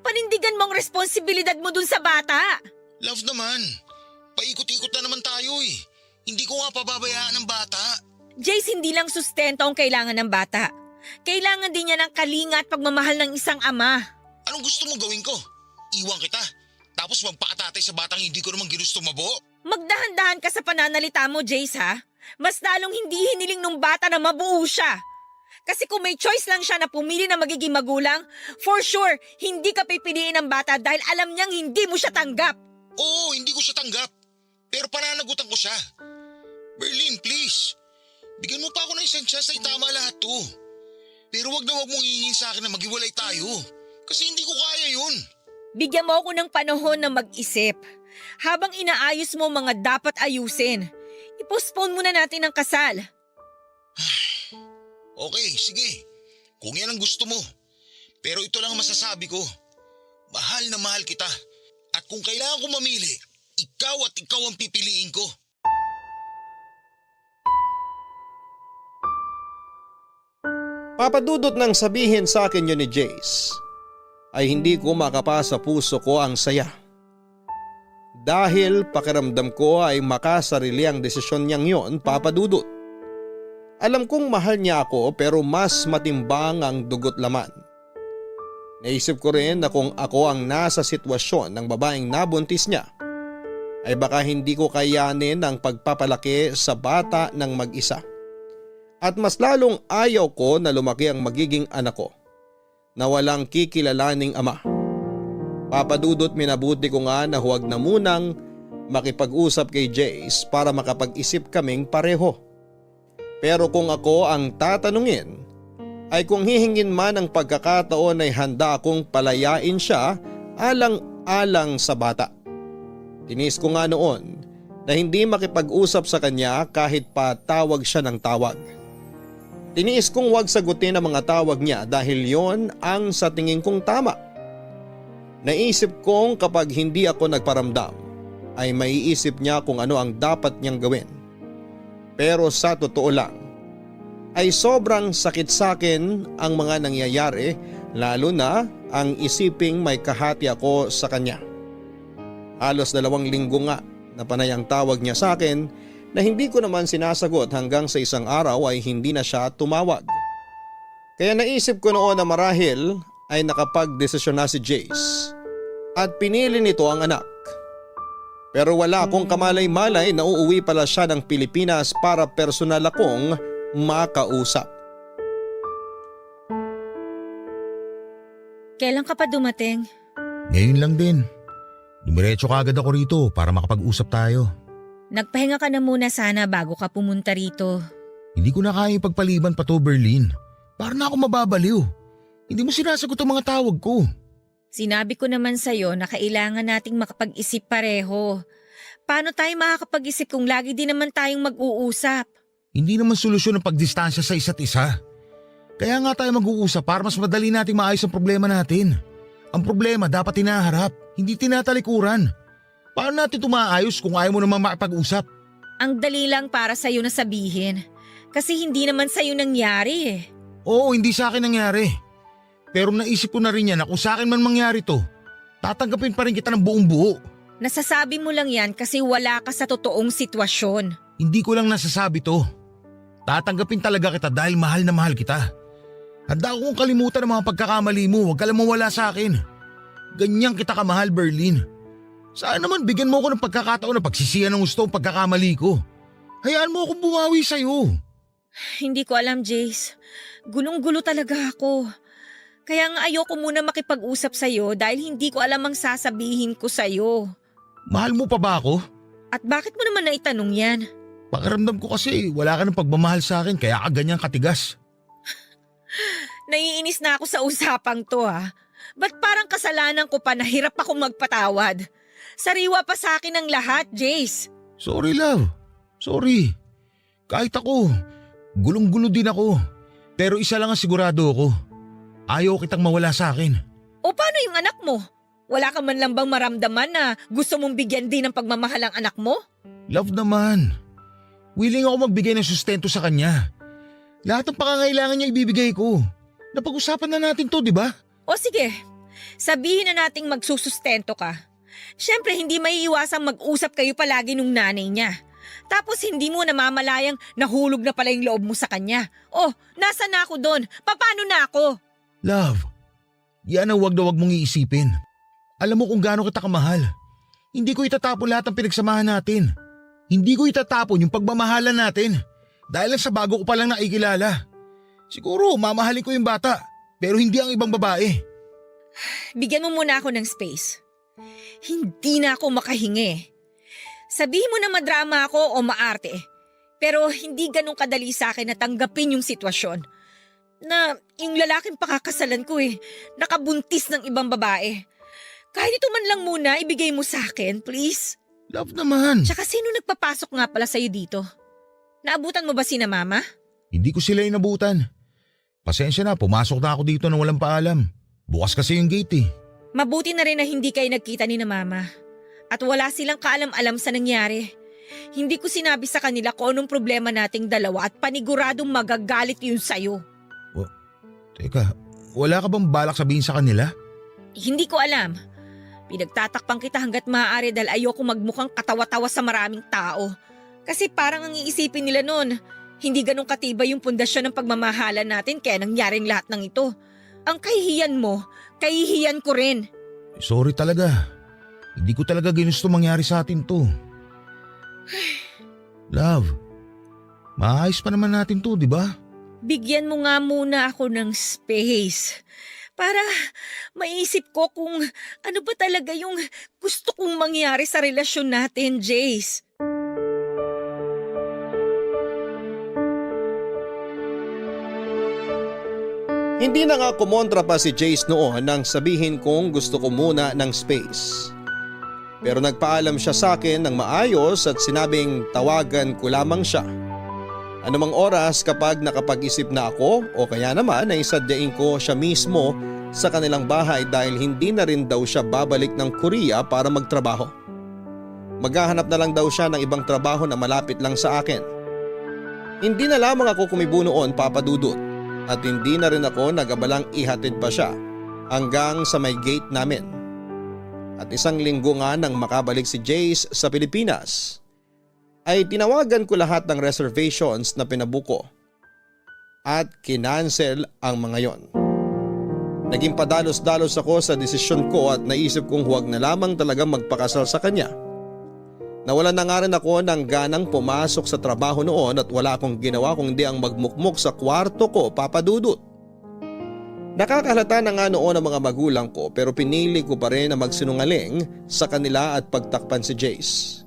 Panindigan mo ang responsibilidad mo dun sa bata. Love naman. Paikot-ikot na naman tayo eh. Hindi ko nga pababayaan ng bata. Jace, hindi lang sustento ang kailangan ng bata. Kailangan din niya ng kalinga at pagmamahal ng isang ama. Anong gusto mo gawin ko? Iwan kita. Tapos magpakatatay sa batang hindi ko naman ginusto mabuo? Magdahan-dahan ka sa pananalita mo, Jace, ha? Mas lalong hindi hiniling nung bata na mabuo siya. Kasi kung may choice lang siya na pumili na magiging magulang, for sure, hindi ka pipiliin ng bata dahil alam niyang hindi mo siya tanggap. Oo, hindi ko siya tanggap. Pero pananagutan ko siya. Berlin, please. Bigyan mo pa ako ng isang chance na itama lahat to. Pero wag na wag mong hihingin sa akin na maghiwalay tayo. Kasi hindi ko kaya yun. Bigyan mo ako ng panahon na mag-isip. Habang inaayos mo mga dapat ayusin, i-postpone muna natin ang kasal. Okay, sige. Kung yan ang gusto mo. Pero ito lang ang masasabi ko. Mahal na mahal kita. At kung kailangan ko mamili, ikaw at ikaw ang pipiliin ko. Papadudot nang sabihin sa akin yun ni Jace, ay hindi ko makapasa puso ko ang saya. Dahil pakiramdam ko ay makasarili ang desisyon niyang yon, Papadudot. Alam kong mahal niya ako pero mas matimbang ang dugot laman. Naisip ko rin na kung ako ang nasa sitwasyon ng babaeng nabuntis niya, ay baka hindi ko kayanin ang pagpapalaki sa bata ng mag-isa. At mas lalong ayaw ko na lumaki ang magiging anak ko na walang kikilalaning ama. Papadudot, minabuti ko nga na huwag na munang makipag-usap kay Jace para makapag-isip kaming pareho. Pero kung ako ang tatanungin, ay kung hihingin man ang pagkakataon ay handa akong palayain siya alang-alang sa bata. Tinis ko nga noon na hindi makipag-usap sa kanya kahit pa tawag siya ng tawag. Tiniis kong wag sagutin ang mga tawag niya dahil yon ang sa tingin kong tama. Naisip kong kapag hindi ako nagparamdam ay maiisip niya kung ano ang dapat niyang gawin. Pero sa totoo lang ay sobrang sakit sa akin ang mga nangyayari, lalo na ang isiping may kahati ako sa kanya. Halos 2 linggo nga na panay ang tawag niya sa akin na hindi ko naman sinasagot hanggang sa isang araw ay hindi na siya tumawag. Kaya naisip ko noon na marahil ay nakapag-desisyon na si Jace at pinili nito ang anak. Pero wala akong kamalay-malay na uuwi pala siya ng Pilipinas para personal akong makausap. Kailan ka pa dumating? Ngayon lang din. Dumiretso ka agad ako rito para makapag-usap tayo. Nagpahinga ka na muna sana bago ka pumunta rito. Hindi ko na kaya pagpaliban pa to, Berlin. Para na ako mababaliw. Hindi mo sinasagot ang mga tawag ko. Sinabi ko naman sa'yo na kailangan nating makapag-isip pareho. Paano tayo makakapag-isip kung lagi din naman tayong mag-uusap? Hindi naman solusyon ang pagdistansya sa isa't isa. Kaya nga tayo mag-uusap para mas madali nating maayos ang problema natin. Ang problema dapat tinaharap, hindi tinatalikuran. Paano natin tumaayos kung ayaw mo naman makipag-usap? Ang dali lang para sa'yo na sabihin. Kasi hindi naman sa'yo nangyari eh. Oo, hindi sa akin nangyari. Pero naisip ko na rin yan na kung sa akin man mangyari to, tatanggapin pa rin kita ng buong buo. Nasasabi mo lang yan kasi wala ka sa totoong sitwasyon. Hindi ko lang nasasabi to. Tatanggapin talaga kita dahil mahal na mahal kita. Handa akong kalimutan ang mga pagkakamali mo, huwag ka lang mawala sa akin. Ganyan kita kamahal, Berlin. Saan naman bigyan mo ako ng pagkakataon na pagsisiyan ng gusto ang pagkakamali ko. Hayaan mo akong bumawi sa'yo. Hindi ko alam, Jace. Gulong-gulo talaga ako. Kaya nga ayoko muna makipag-usap sa'yo dahil hindi ko alam ang sasabihin ko sa'yo. Mahal mo pa ba ako? At bakit mo naman naitanong yan? Pakiramdam ko kasi wala ka ng pagmamahal sa akin kaya ka ganyan katigas. Naiinis na ako sa usapang to ha. Ba't parang kasalanan ko pa na hirap akong magpatawad? Sariwa pa sa akin ang lahat, Jace. Sorry, love. Sorry. Kahit ako, gulong-gulo din ako. Pero isa lang ang sigurado ako. Ayaw kitang mawala sa akin. O paano yung anak mo? Wala ka man lang bang maramdaman na gusto mong bigyan din ng pagmamahal ang anak mo? Love naman. Willing ako magbigay ng sustento sa kanya. Lahat ng pangangailangan niya ibibigay ko. Napag-usapan na natin to, di ba? O sige, sabihin na nating magsusustento ka. Siyempre hindi maiiwasang mag-usap kayo palagi nung nanay niya. Tapos hindi mo namamalayang nahulog na pala yung loob mo sa kanya. Oh, nasa na ako doon? Paano na ako? Love, yan ang wag na wag mong iisipin. Alam mo kung gaano kita kamahal. Hindi ko itatapon lahat ng pinagsamahan natin. Hindi ko itatapon yung pagmamahalan natin. Dahil lang sa bago ko palang nakikilala. Siguro mamahalin ko yung bata, pero hindi ang ibang babae. Bigyan mo muna ako ng space. Hindi na ako makahingi. Sabihin mo na madrama ako o maarte. Pero hindi ganun kadali sa akin na tanggapin yung sitwasyon. Na yung lalaking pakakasalan ko nakabuntis ng ibang babae. Kahit ito man lang muna, ibigay mo sa akin, please. Love naman. Tsaka sino nagpapasok nga pala sa'yo dito? Naabutan mo ba sina mama? Hindi ko sila inabutan. Pasensya na, pumasok na ako dito nang walang paalam. Bukas kasi yung gate eh. Mabuti na rin na hindi kayo nagkita ni na mama. At wala silang kaalam-alam sa nangyari. Hindi ko sinabi sa kanila kung anong problema nating dalawa at paniguradong magagalit yun sa'yo. Teka, wala ka bang balak sabihin sa kanila? Hindi ko alam. Pinagtatakpan kita hanggat maaari dahil ayoko magmukhang katawa-tawa sa maraming tao. Kasi parang ang iisipin nila nun, hindi ganun katibay yung pundasyon ng pagmamahalan natin kaya nangyaring lahat ng ito. Ang kahihiyan mo, kahihiyan ko rin. Sorry talaga. Hindi ko talaga ginusto mangyari sa atin to. Love, maayos pa naman natin to, di ba? Bigyan mo nga muna ako ng space para maisip ko kung ano ba talaga yung gusto kong mangyari sa relasyon natin, Jace. Hindi na nga kumontra pa si Jace noon nang sabihin kong gusto ko muna ng space. Pero nagpaalam siya sa akin ng maayos at sinabing tawagan ko lamang siya. Anumang oras kapag nakapag-isip na ako o kaya naman ay sadyain ko siya mismo sa kanilang bahay dahil hindi na rin daw siya babalik ng Korea para magtrabaho. Maghahanap na lang daw siya ng ibang trabaho na malapit lang sa akin. Hindi na lamang ako kumibo noon, Papa Dudut, at hindi na rin ako nagabalang ihatid pa siya hanggang sa may gate namin. At isang linggo nga nang makabalik si Jace sa Pilipinas, ay tinawagan ko lahat ng reservations na pinabuko at kinansel ang mga yon. Naging padalos-dalos ako sa desisyon ko at naisip kong huwag na lamang talaga magpakasal sa kanya. Nawalan na nga rin ako ng ganang pumasok sa trabaho noon at wala akong ginawa kundi ang magmukmok sa kwarto ko, Papa Dudut. Nakakalata na nga noon ang mga magulang ko pero pinili ko pa rin na magsinungaling sa kanila at pagtakpan si Jace.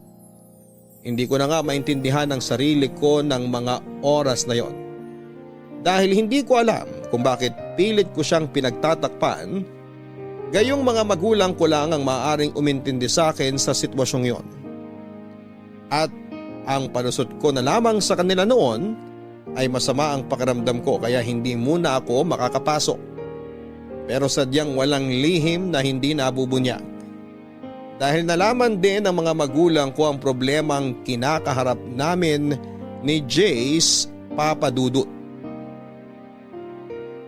Hindi ko na nga maintindihan ang sarili ko ng mga oras na yon. Dahil hindi ko alam kung bakit pilit ko siyang pinagtatakpan, gayong mga magulang ko lang ang maaaring umintindi sa akin sa sitwasyong yon. At ang panusot ko na lamang sa kanila noon ay masama ang pakiramdam ko kaya hindi muna ako makakapasok. Pero sadyang walang lihim na hindi nabubunyag. Dahil nalaman din ng mga magulang ko ang problemang kinakaharap namin ni Jace, Papa Dudut.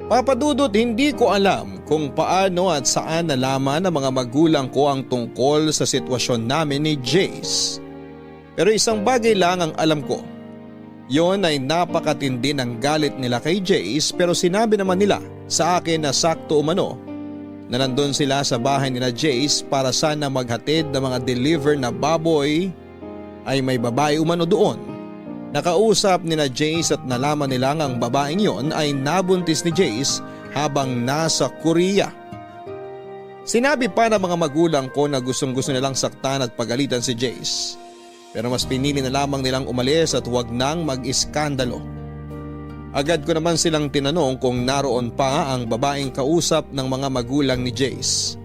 Papa Dudut, hindi ko alam kung paano at saan nalaman ng mga magulang ko ang tungkol sa sitwasyon namin ni Jace. Pero isang bagay lang ang alam ko. Yon ay napakatindi ng galit nila kay Jace pero sinabi naman nila sa akin na sakto umano na nandun sila sa bahay nila Jace para sana maghatid ng mga deliver na baboy ay may babae umano doon. Nakausap nila Jace at nalaman nila ang babaeng yon ay nabuntis ni Jace habang nasa Korea. Sinabi pa ng mga magulang ko na gustong-gusto nilang saktan at pagalitan si Jace. Pero mas pinili na lamang nilang umalis at huwag nang mag-iskandalo. Agad ko naman silang tinanong kung naroon pa ang babaeng kausap ng mga magulang ni Jace.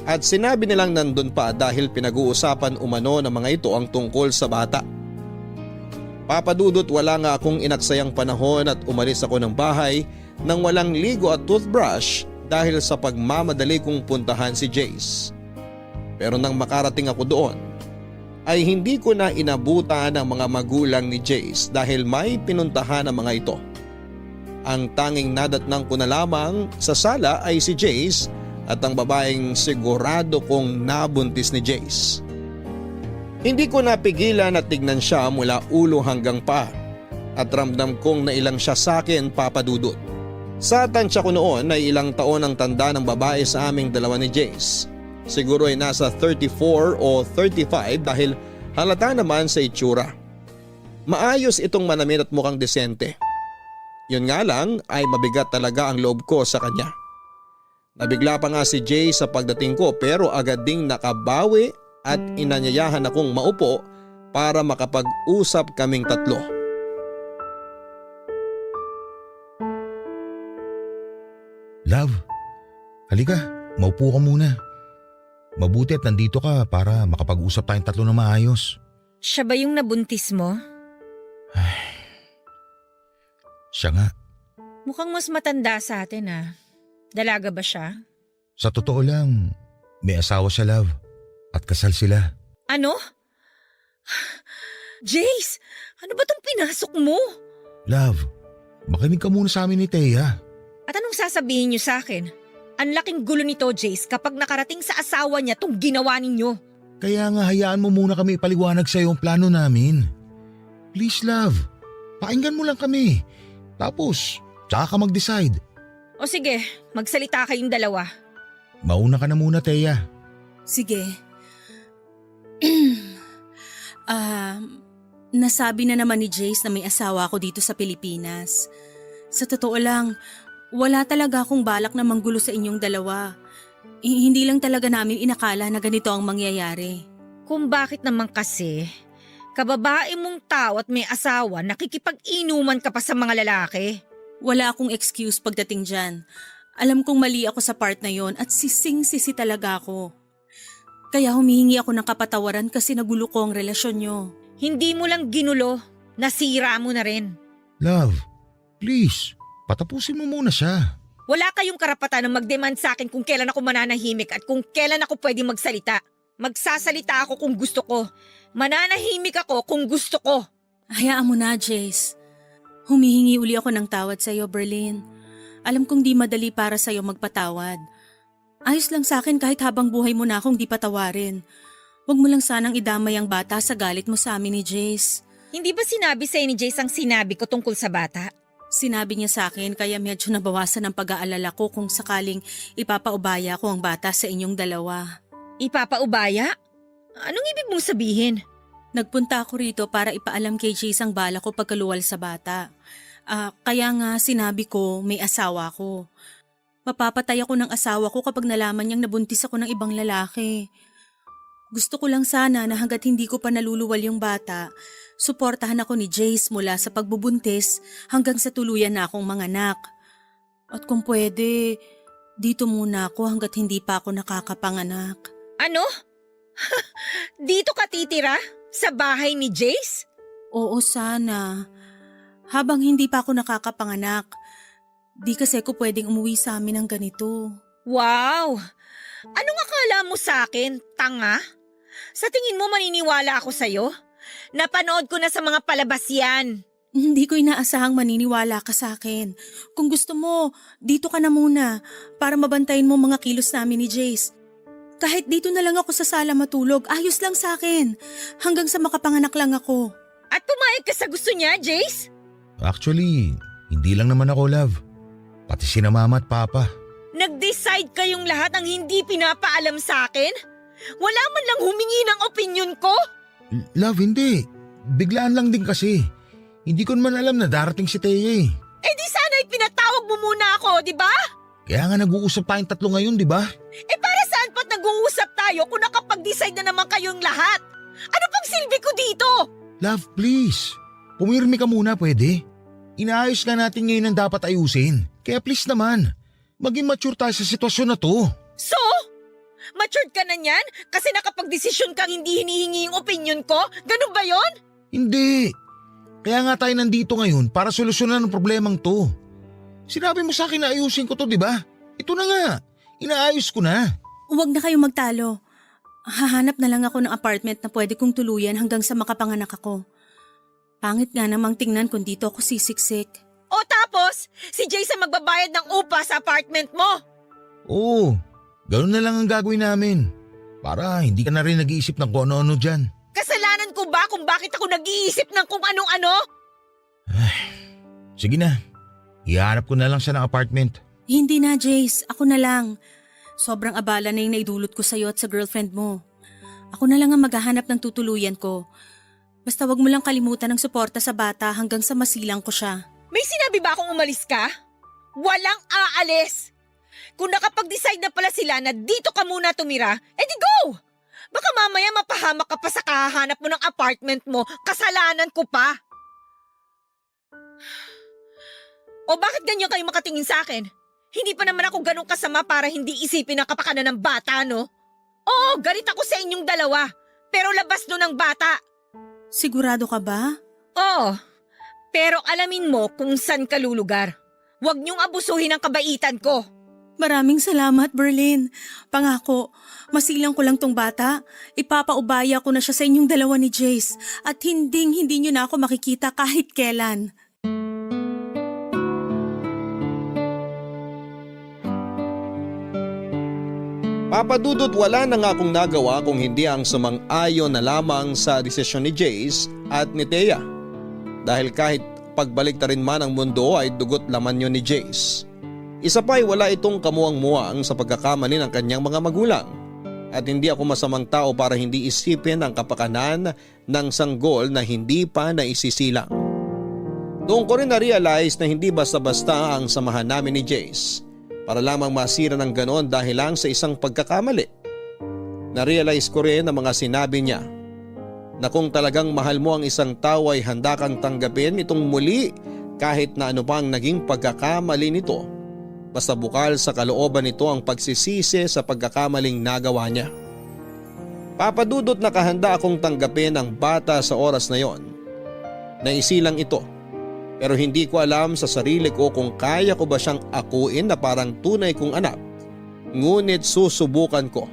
At sinabi nilang nandun pa dahil pinag-uusapan umano ng mga ito ang tungkol sa bata. Papa Dudut, wala nga akong inaksayang panahon at umalis ako ng bahay nang walang ligo at toothbrush dahil sa pagmamadali kong puntahan si Jace. Pero nang makarating ako doon, ay hindi ko na inabutan ang mga magulang ni Jace dahil may pinuntahan ang mga ito. Ang tanging nadatnang ko na lamang sa sala ay si Jace at ang babaeng sigurado kong nabuntis ni Jace. Hindi ko napigilan at tignan siya mula ulo hanggang paa at ramdam kong nailang siya sa akin, Papa Dudut. Sa tansya ko noon ay ilang taon ang tanda ng babae sa aming dalawa ni Jace. Siguro ay nasa 34 o 35 dahil halata naman sa itsura. Maayos itong manamin at mukhang desente. Yun nga lang ay mabigat talaga ang loob ko sa kanya. Nabigla pa nga si Jay sa pagdating ko pero agad ding nakabawi at inanyayahan akong maupo para makapag-usap kaming tatlo. Love, halika, maupo ka muna. Mabuti at nandito ka para makapag-usap tayong tatlo na maayos. Siya ba yung nabuntis mo? Siya nga. Mukhang mas matanda sa atin ah. Dalaga ba siya? Sa totoo lang, may asawa siya, love. At kasal sila. Ano? Jace, ano ba tong pinasok mo? Love, makinig ka muna sa amin ni Thea. At anong sasabihin niyo sa akin? Ang laking gulo nito, Jace, kapag nakarating sa asawa niya tong ginawa ninyo. Kaya nga hayaan mo muna kami ipaliwanag sa'yo ang plano namin. Please love, pakinggan mo lang kami. Tapos, tsaka ka mag-decide. O sige, magsalita kayong dalawa. Mauna ka na muna, Teya. Sige. Nasabi na naman ni Jace na may asawa ako dito sa Pilipinas. Sa totoo lang, wala talaga akong balak na manggulo sa inyong dalawa. Hindi lang talaga namin inakala na ganito ang mangyayari. Kung bakit naman kasi, kababae mong tao at may asawa, nakikipag-inuman ka pa sa mga lalaki. Wala akong excuse pagdating dyan. Alam kong mali ako sa part na yon at sising-sisi talaga ako. Kaya humihingi ako ng kapatawaran kasi nagulo ko ang relasyon nyo. Hindi mo lang ginulo, nasira mo na rin. Love, please, patapusin mo muna siya. Wala kayong karapatan na mag-demand sa akin kung kailan ako mananahimik at kung kailan ako pwede magsalita. Magsasalita ako kung gusto ko. Mananahimik ako kung gusto ko. Hayaan mo na, Jace. Humihingi uli ako ng tawad sa iyo, Berlin. Alam kong di madali para sa iyo magpatawad. Ayos lang sa akin kahit habang buhay mo na akong di patawarin. Huwag mo lang sanang idamay ang bata sa galit mo sa amin ni Jace. Hindi ba sinabi sa'yo ni Jace ang sinabi ko tungkol sa bata? Sinabi niya sa akin kaya medyo nabawasan ang pag-aalala ko kung sakaling ipapaubaya ko ang bata sa inyong dalawa. Ipapaubaya? Anong ibig mong sabihin? Nagpunta ako rito para ipaalam kay Jace ang bala ko pagkaluwal sa bata. Kaya nga sinabi ko may asawa ko. Mapapatay ako ng asawa ko kapag nalaman niyang nabuntis ako ng ibang lalaki. Gusto ko lang sana na hanggat hindi ko pa naluluwal yung bata, suportahan ako ni Jace mula sa pagbubuntis hanggang sa tuluyan na akong manganak. At kung pwede, dito muna ako hanggat hindi pa ako nakakapanganak. Ano? Dito ka titira? Sa bahay ni Jace? Oo sana. Habang hindi pa ako nakakapanganak, di kasi ako pwedeng umuwi sa amin ng ganito. Wow! Anong akala mo sa akin? Tanga? Sa tingin mo maniniwala ako sa'yo? Napanood ko na sa mga palabas yan. Hindi ko inaasahang maniniwala ka sa akin. Kung gusto mo, dito ka na muna para mabantayin mo mga kilos namin ni Jace. Kahit dito na lang ako sa sala matulog, ayos lang sa akin. Hanggang sa makapanganak lang ako. At pumayag ka sa gusto niya, Jace? Actually, hindi lang naman ako, love. Pati sina mama at papa. Nag-decide kayong lahat ang hindi pinapaalam sa akin? Wala man lang humingi ng opinyon ko? Love, hindi. Biglaan lang din kasi. Hindi ko naman alam na darating si Teya eh. Eh di sana'y pinatawag mo muna ako, di ba? Kaya nga nag-uusap tayong tatlo ngayon, di ba? Eh para saan pa't nag-uusap tayo kung nakapag-decide na naman kayong lahat? Ano pang silbi ko dito? Love, please. Pumirmi ka muna, pwede? Inaayos nga natin ngayon ang dapat ayusin. Kaya please naman, maging mature tayo sa sitwasyon na to. So? Matured ka na niyan? Kasi nakapag-desisyon kang hindi hinihingi yung opinion ko? Ganun ba yon? Hindi. Kaya nga tayo nandito ngayon para solusyonan ang problemang to. Sinabi mo sa akin na ayusin ko to, di ba? Ito na nga. Inaayos ko na. Huwag na kayong magtalo. Hahanap na lang ako ng apartment na pwede kong tuluyan hanggang sa makapanganak ako. Pangit nga namang tingnan kung dito ako sisiksik. O tapos, si Jason magbabayad ng upa sa apartment mo? Oo, ganun na lang ang gagawin namin. Para hindi ka na rin nag-iisip ng kung ano-ano dyan. Kasalanan ko ba kung bakit ako nag-iisip ng kung anong-ano? Sige na, ihanap ko na lang siya ng apartment. Hindi na, Jace. Ako na lang. Sobrang abala na yung naidulot ko sa'yo at sa girlfriend mo. Ako na lang ang maghahanap ng tutuluyan ko. Basta wag mo lang kalimutan ng suporta sa bata hanggang sa masilang ko siya. May sinabi ba akong umalis ka? Walang aalis! Kung nakapag-decide na pala sila na dito ka muna tumira, edi go! Baka mamaya mapahamak ka pa sa kahahanap mo ng apartment mo, kasalanan ko pa. O bakit ganyan kayo makatingin sa akin? Hindi pa naman ako ganun kasama para hindi isipin ang kapakanan ng bata, no? Oo, galit ako sa inyong dalawa, pero labas nun ang bata. Sigurado ka ba? Oo, pero alamin mo kung saan ka lulugar. Huwag niyong abusuhin ang kabaitan ko. Maraming salamat, Berlin. Pangako, masilang ko lang tong bata. Ipapaubaya ko na siya sa inyong dalawa ni Jace at hindi niyo na ako makikita kahit kailan. Papadudot, wala na nga akong nagawa kung hindi ang sumang-ayon na lamang sa desisyon ni Jace at ni Thea. Dahil kahit pagbalik ta rin man ang mundo ay dugot laman yun ni Jace. Isa pa'y wala itong kamuang-muang sa pagkakamali ng kanyang mga magulang. At hindi ako masamang tao para hindi isipin ang kapakanan ng sanggol na hindi pa naisisilang. Doon ko rin na-realize na hindi basta-basta ang samahan namin ni Jace para lamang masira ng ganon dahil lang sa isang pagkakamali. Na-realize ko rin ang mga sinabi niya na kung talagang mahal mo ang isang tao ay handa kang tanggapin itong muli kahit na ano pang naging pagkakamali nito. Basta bukal sa kalooban nito ang pagsisisi sa pagkakamaling nagawa niya. Papadudot na kahanda akong tanggapin ang bata sa oras na yon. Naisilang ito. Pero hindi ko alam sa sarili ko kung kaya ko ba siyang akuin na parang tunay kong anak. Ngunit susubukan ko.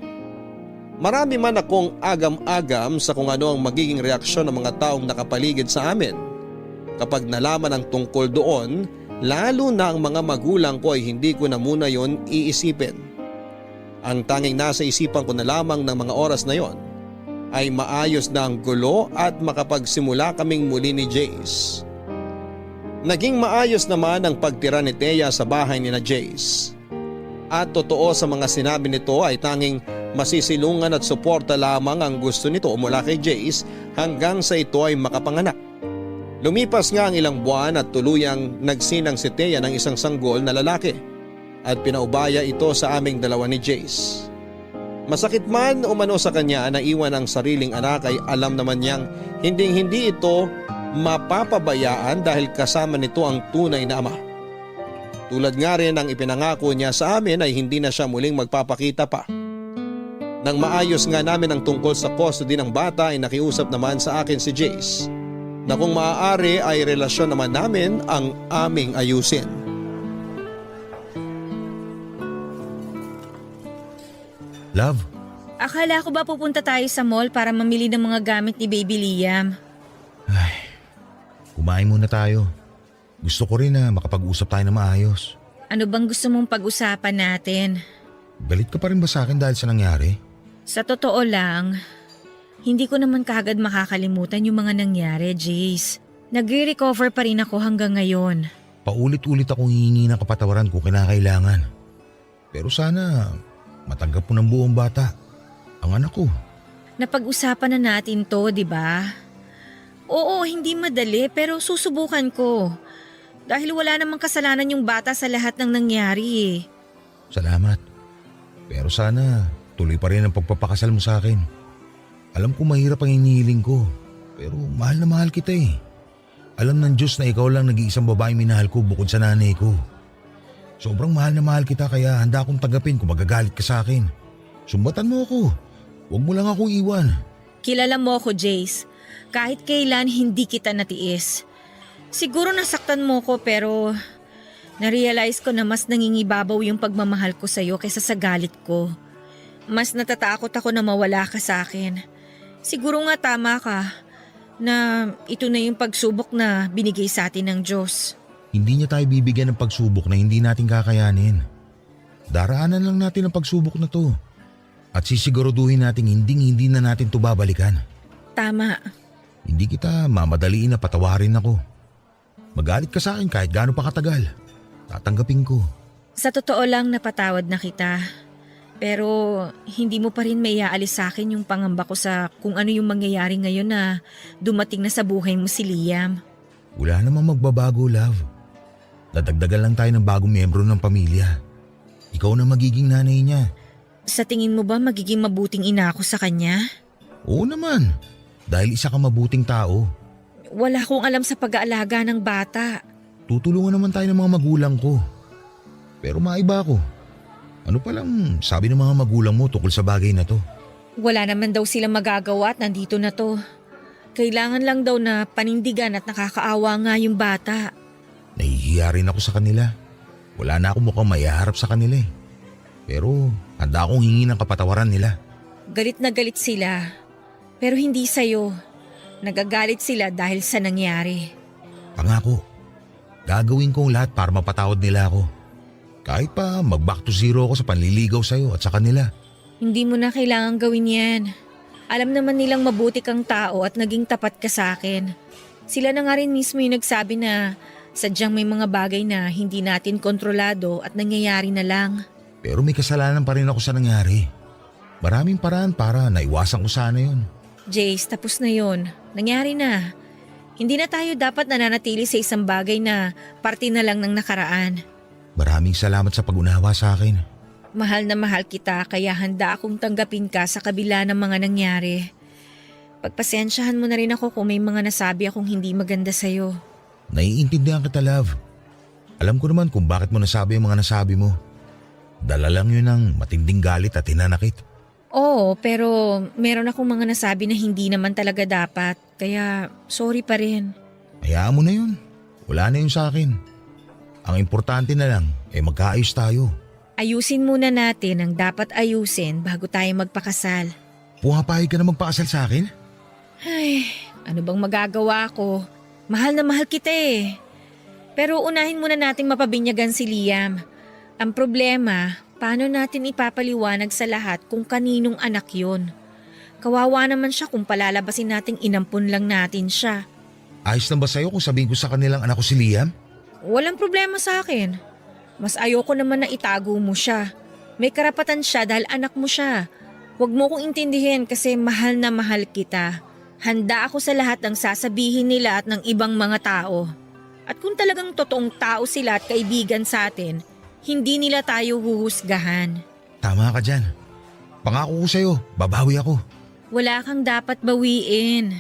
Marami man akong agam-agam sa kung ano ang magiging reaksyon ng mga taong nakapaligid sa amin. Kapag nalaman ang tungkol doon, lalo na ang mga magulang ko ay hindi ko na muna yon iisipin. Ang tanging nasa isipan ko na lamang ng mga oras na yon ay maayos na ang gulo at makapagsimula kaming muli ni Jace. Naging maayos naman ang pagtira ni Thea sa bahay ni na Jace. At totoo sa mga sinabi nito ay tanging masisilungan at suporta lamang ang gusto nito mula kay Jace hanggang sa ito ay makapanganak. Lumipas nga ang ilang buwan at tuluyang nagsinang si Thea ng isang sanggol na lalaki at pinaubaya ito sa aming dalawa ni Jace. Masakit man umano sa kanya na iwan ang sariling anak ay alam naman niyang hindi ito mapapabayaan dahil kasama nito ang tunay na ama. Tulad nga rin ang ipinangako niya sa amin ay hindi na siya muling magpapakita pa. Nang maayos nga namin ang tungkol sa custody ng bata ay nakiusap naman sa akin si Jace na kung maaari ay relasyon naman namin ang aming ayusin. Love, Akala ko ba pupunta tayo sa mall para mamili ng mga gamit ni Baby Liam? kumain muna tayo. Gusto ko rin na makapag-usap tayo na maayos. Ano bang gusto mong pag-usapan natin? Galit ka pa rin ba sa akin dahil sa nangyari? Sa totoo lang, hindi ko naman kaagad makakalimutan yung mga nangyari, Jace. Nagre-recover pa rin ako hanggang ngayon. Paulit-ulit akong hihingi ng kapatawaran kung kinakailangan. Pero sana matanggap mo ng buong bata. Ang anak ko. Napag-usapan na natin to, di ba? Oo, hindi madali pero susubukan ko. Dahil wala namang kasalanan yung bata sa lahat ng nangyari eh. Salamat. Pero sana tuloy pa rin ang pagpapakasal mo sa akin. Alam ko mahirap ang hinihiling ko. Pero mahal na mahal kita eh. Alam ng Diyos na ikaw lang nag-iisang babaeng minahal ko bukod sa nanay ko. Sobrang mahal na mahal kita kaya handa akong tanggapin kung magagalit ka sa akin. Sumbatan mo ako. Huwag mo lang akong iwan. Kilala mo ako, Jace. Kahit kailan hindi kita natiis. Siguro nasaktan mo ko pero na-realize ko na mas nangingibabaw yung pagmamahal ko sa'yo kaysa sa galit ko. Mas natatakot ako na mawala ka sa akin. Siguro nga tama ka na ito na yung pagsubok na binigay sa atin ng Diyos. Hindi niya tayo bibigyan ng pagsubok na hindi natin kakayanin. Daraanan lang natin ang pagsubok na to. At sisiguraduhin natin hindi na natin to babalikan. Tama. Hindi kita mamadaliin na patawarin ako. Magalit ka sa akin kahit gaano pa katagal. Tatanggapin ko. Sa totoo lang napatawad na kita. Pero hindi mo pa rin may aalis sa akin yung pangamba ko sa kung ano yung mangyayari ngayon na dumating na sa buhay mo si Liam. Wala namang magbabago, love. Dadagdagan lang tayo ng bagong miyembro ng pamilya. Ikaw na magiging nanay niya. Sa tingin mo ba magiging mabuting ina ako sa kanya? Oo naman. Dahil isa ka mabuting tao. Wala akong alam sa pag-aalaga ng bata. Tutulungan naman tayo ng mga magulang ko. Pero maiba ako. Ano palang sabi ng mga magulang mo tungkol sa bagay na to? Wala naman daw silang magagawa at nandito na to. Kailangan lang daw na panindigan at nakakaawa nga yung bata. Nahihiya rin ako sa kanila. Wala na akong mukhang maiharap sa kanila eh. Pero handa akong hingi ng kapatawaran nila. Galit na galit sila. Pero hindi sa'yo. Nagagalit sila dahil sa nangyari. Pangako, gagawin kong lahat para mapatawad nila ako. Kahit pa mag-back to zero ako sa panliligaw sa'yo at sa kanila. Hindi mo na kailangan gawin yan. Alam naman nilang mabuti kang tao at naging tapat ka sa akin. Sila na nga rin mismo yung nagsabi na sadyang may mga bagay na hindi natin kontrolado at nangyayari na lang. Pero may kasalanan pa rin ako sa nangyari. Maraming paraan para naiwasan ko sana yun. Jace, tapos na yon. Nangyari na. Hindi na tayo dapat nananatili sa isang bagay na parte na lang ng nakaraan. Maraming salamat sa pag-unawa sa akin. Mahal na mahal kita kaya handa akong tanggapin ka sa kabila ng mga nangyari. Pagpasensyahan mo na rin ako kung may mga nasabi akong hindi maganda sa'yo. Naiintindihan kita, love. Alam ko naman kung bakit mo nasabi ang mga nasabi mo. Dala lang yun ng matinding galit at hinanakit. Oo, pero meron akong mga nasabi na hindi naman talaga dapat. Kaya sorry pa rin. Hayaan mo na yun. Wala na yun sa akin. Ang importante na lang ay magkaayos tayo. Ayusin muna natin ang dapat ayusin bago tayo magpakasal. Pumapayag ka na magpakasal sa akin? Ay, ano bang magagawa ko? Mahal na mahal kita eh. Pero unahin muna nating mapabinyagan si Liam. Ang problema, paano natin ipapaliwanag sa lahat kung kaninong anak yon? Kawawa naman siya kung palalabasin nating inampun lang natin siya. Ayos lang ba sa'yo kung sabihin ko sa kanilang anak ko si Liam? Walang problema sa akin. Mas ayoko naman na itago mo siya. May karapatan siya dahil anak mo siya. Huwag mo kong intindihin kasi mahal na mahal kita. Handa ako sa lahat ng sasabihin nila at ng ibang mga tao. At kung talagang totoong tao sila at kaibigan sa atin, hindi nila tayo huhusgahan. Tama ka dyan. Pangako ko sa'yo, babawi ako. Wala kang dapat bawiin.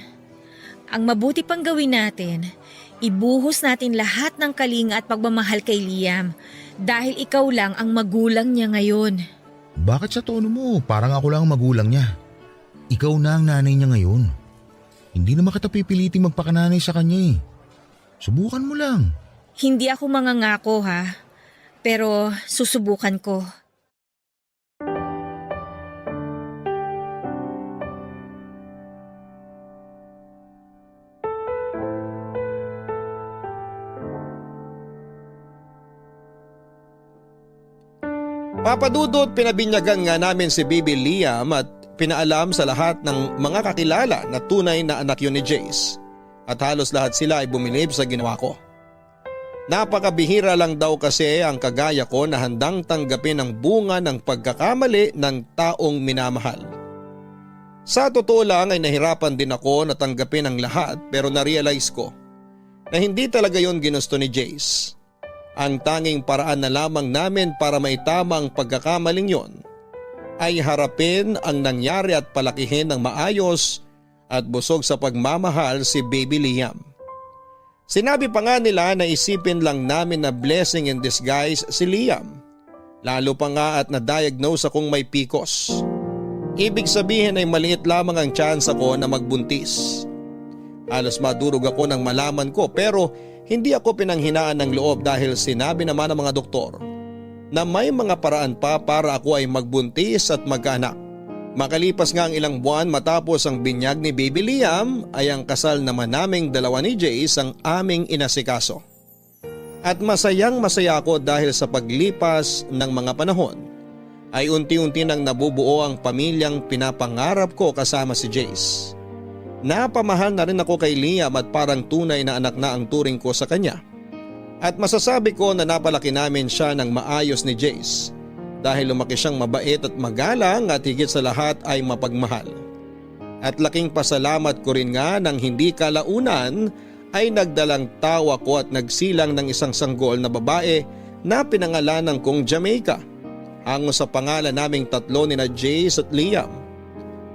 Ang mabuti pang gawin natin, ibuhos natin lahat ng kalinga at pagmamahal kay Liam dahil ikaw lang ang magulang niya ngayon. Bakit sa tono mo? Parang ako lang ang magulang niya. Ikaw na ang nanay niya ngayon. Hindi naman kita pipiliting magpakananay sa kanya eh. Subukan mo lang. Hindi ako mangangako ha, pero susubukan ko. Papadudot, pinabinyagan nga namin si Baby Liam at pinaalam sa lahat ng mga kakilala na tunay na anak yun ni Jace. At halos lahat sila ay bumilib sa ginawa ko. Napakabihira lang daw kasi ang kagaya ko na handang tanggapin ang bunga ng pagkakamali ng taong minamahal. Sa totoo lang ay nahirapan din ako na tanggapin ang lahat pero na-realize ko na hindi talaga yon ginusto ni Jace. Ang tanging paraan na lamang namin para maitama ang pagkakamaling yon ay harapin ang nangyari at palakihin ng maayos at busog sa pagmamahal si Baby Liam. Sinabi pa nga nila na isipin lang namin na blessing in disguise si Liam. Lalo pa nga at na-diagnose akong may PCOS. Ibig sabihin ay maliit lamang ang chance ako na magbuntis. Halos madurog ako nang malaman ko pero hindi ako pinanghinaan ng loob dahil sinabi naman ng mga doktor na may mga paraan pa para ako ay magbuntis at magkaanak. Makalipas nga ang ilang buwan matapos ang binyag ni Baby Liam ay ang kasal naman naming dalawa ni Jace ang aming inasikaso. At masayang masaya ako dahil sa paglipas ng mga panahon ay unti-unti nang nabubuo ang pamilyang pinapangarap ko kasama si Jace. Napamahal na rin ako kay Liam at parang tunay na anak na ang turing ko sa kanya. At masasabi ko na napalaki namin siya ng maayos ni Jace dahil lumaki siyang mabait at magalang at higit sa lahat ay mapagmahal. At laking pasalamat ko rin nga nang hindi kalaunan ay nagdalang tawa ko at nagsilang ng isang sanggol na babae na pinangalanan kong Jamaica. Hango sa pangalan naming tatlo ni na Jace at Liam.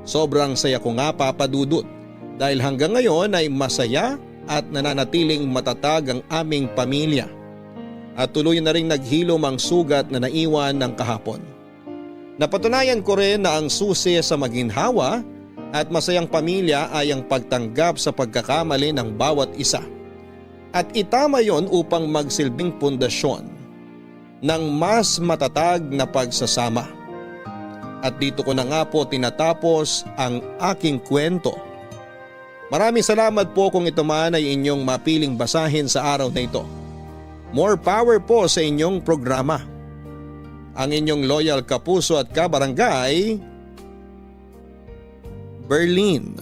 Sobrang saya ko nga papadudot. Dahil hanggang ngayon ay masaya at nananatiling matatag ang aming pamilya. At tuloy na rin naghilom ang sugat na naiwan ng kahapon. Napatunayan ko rin na ang susi sa maginhawa at masayang pamilya ay ang pagtanggap sa pagkakamali ng bawat isa. At itama yon upang magsilbing pundasyon ng mas matatag na pagsasama. At dito ko na nga po tinatapos ang aking kwento. Maraming salamat po kung ito man ay inyong mapiling basahin sa araw na ito. More power po sa inyong programa. Ang inyong loyal kapuso at kabarangay, Berlin.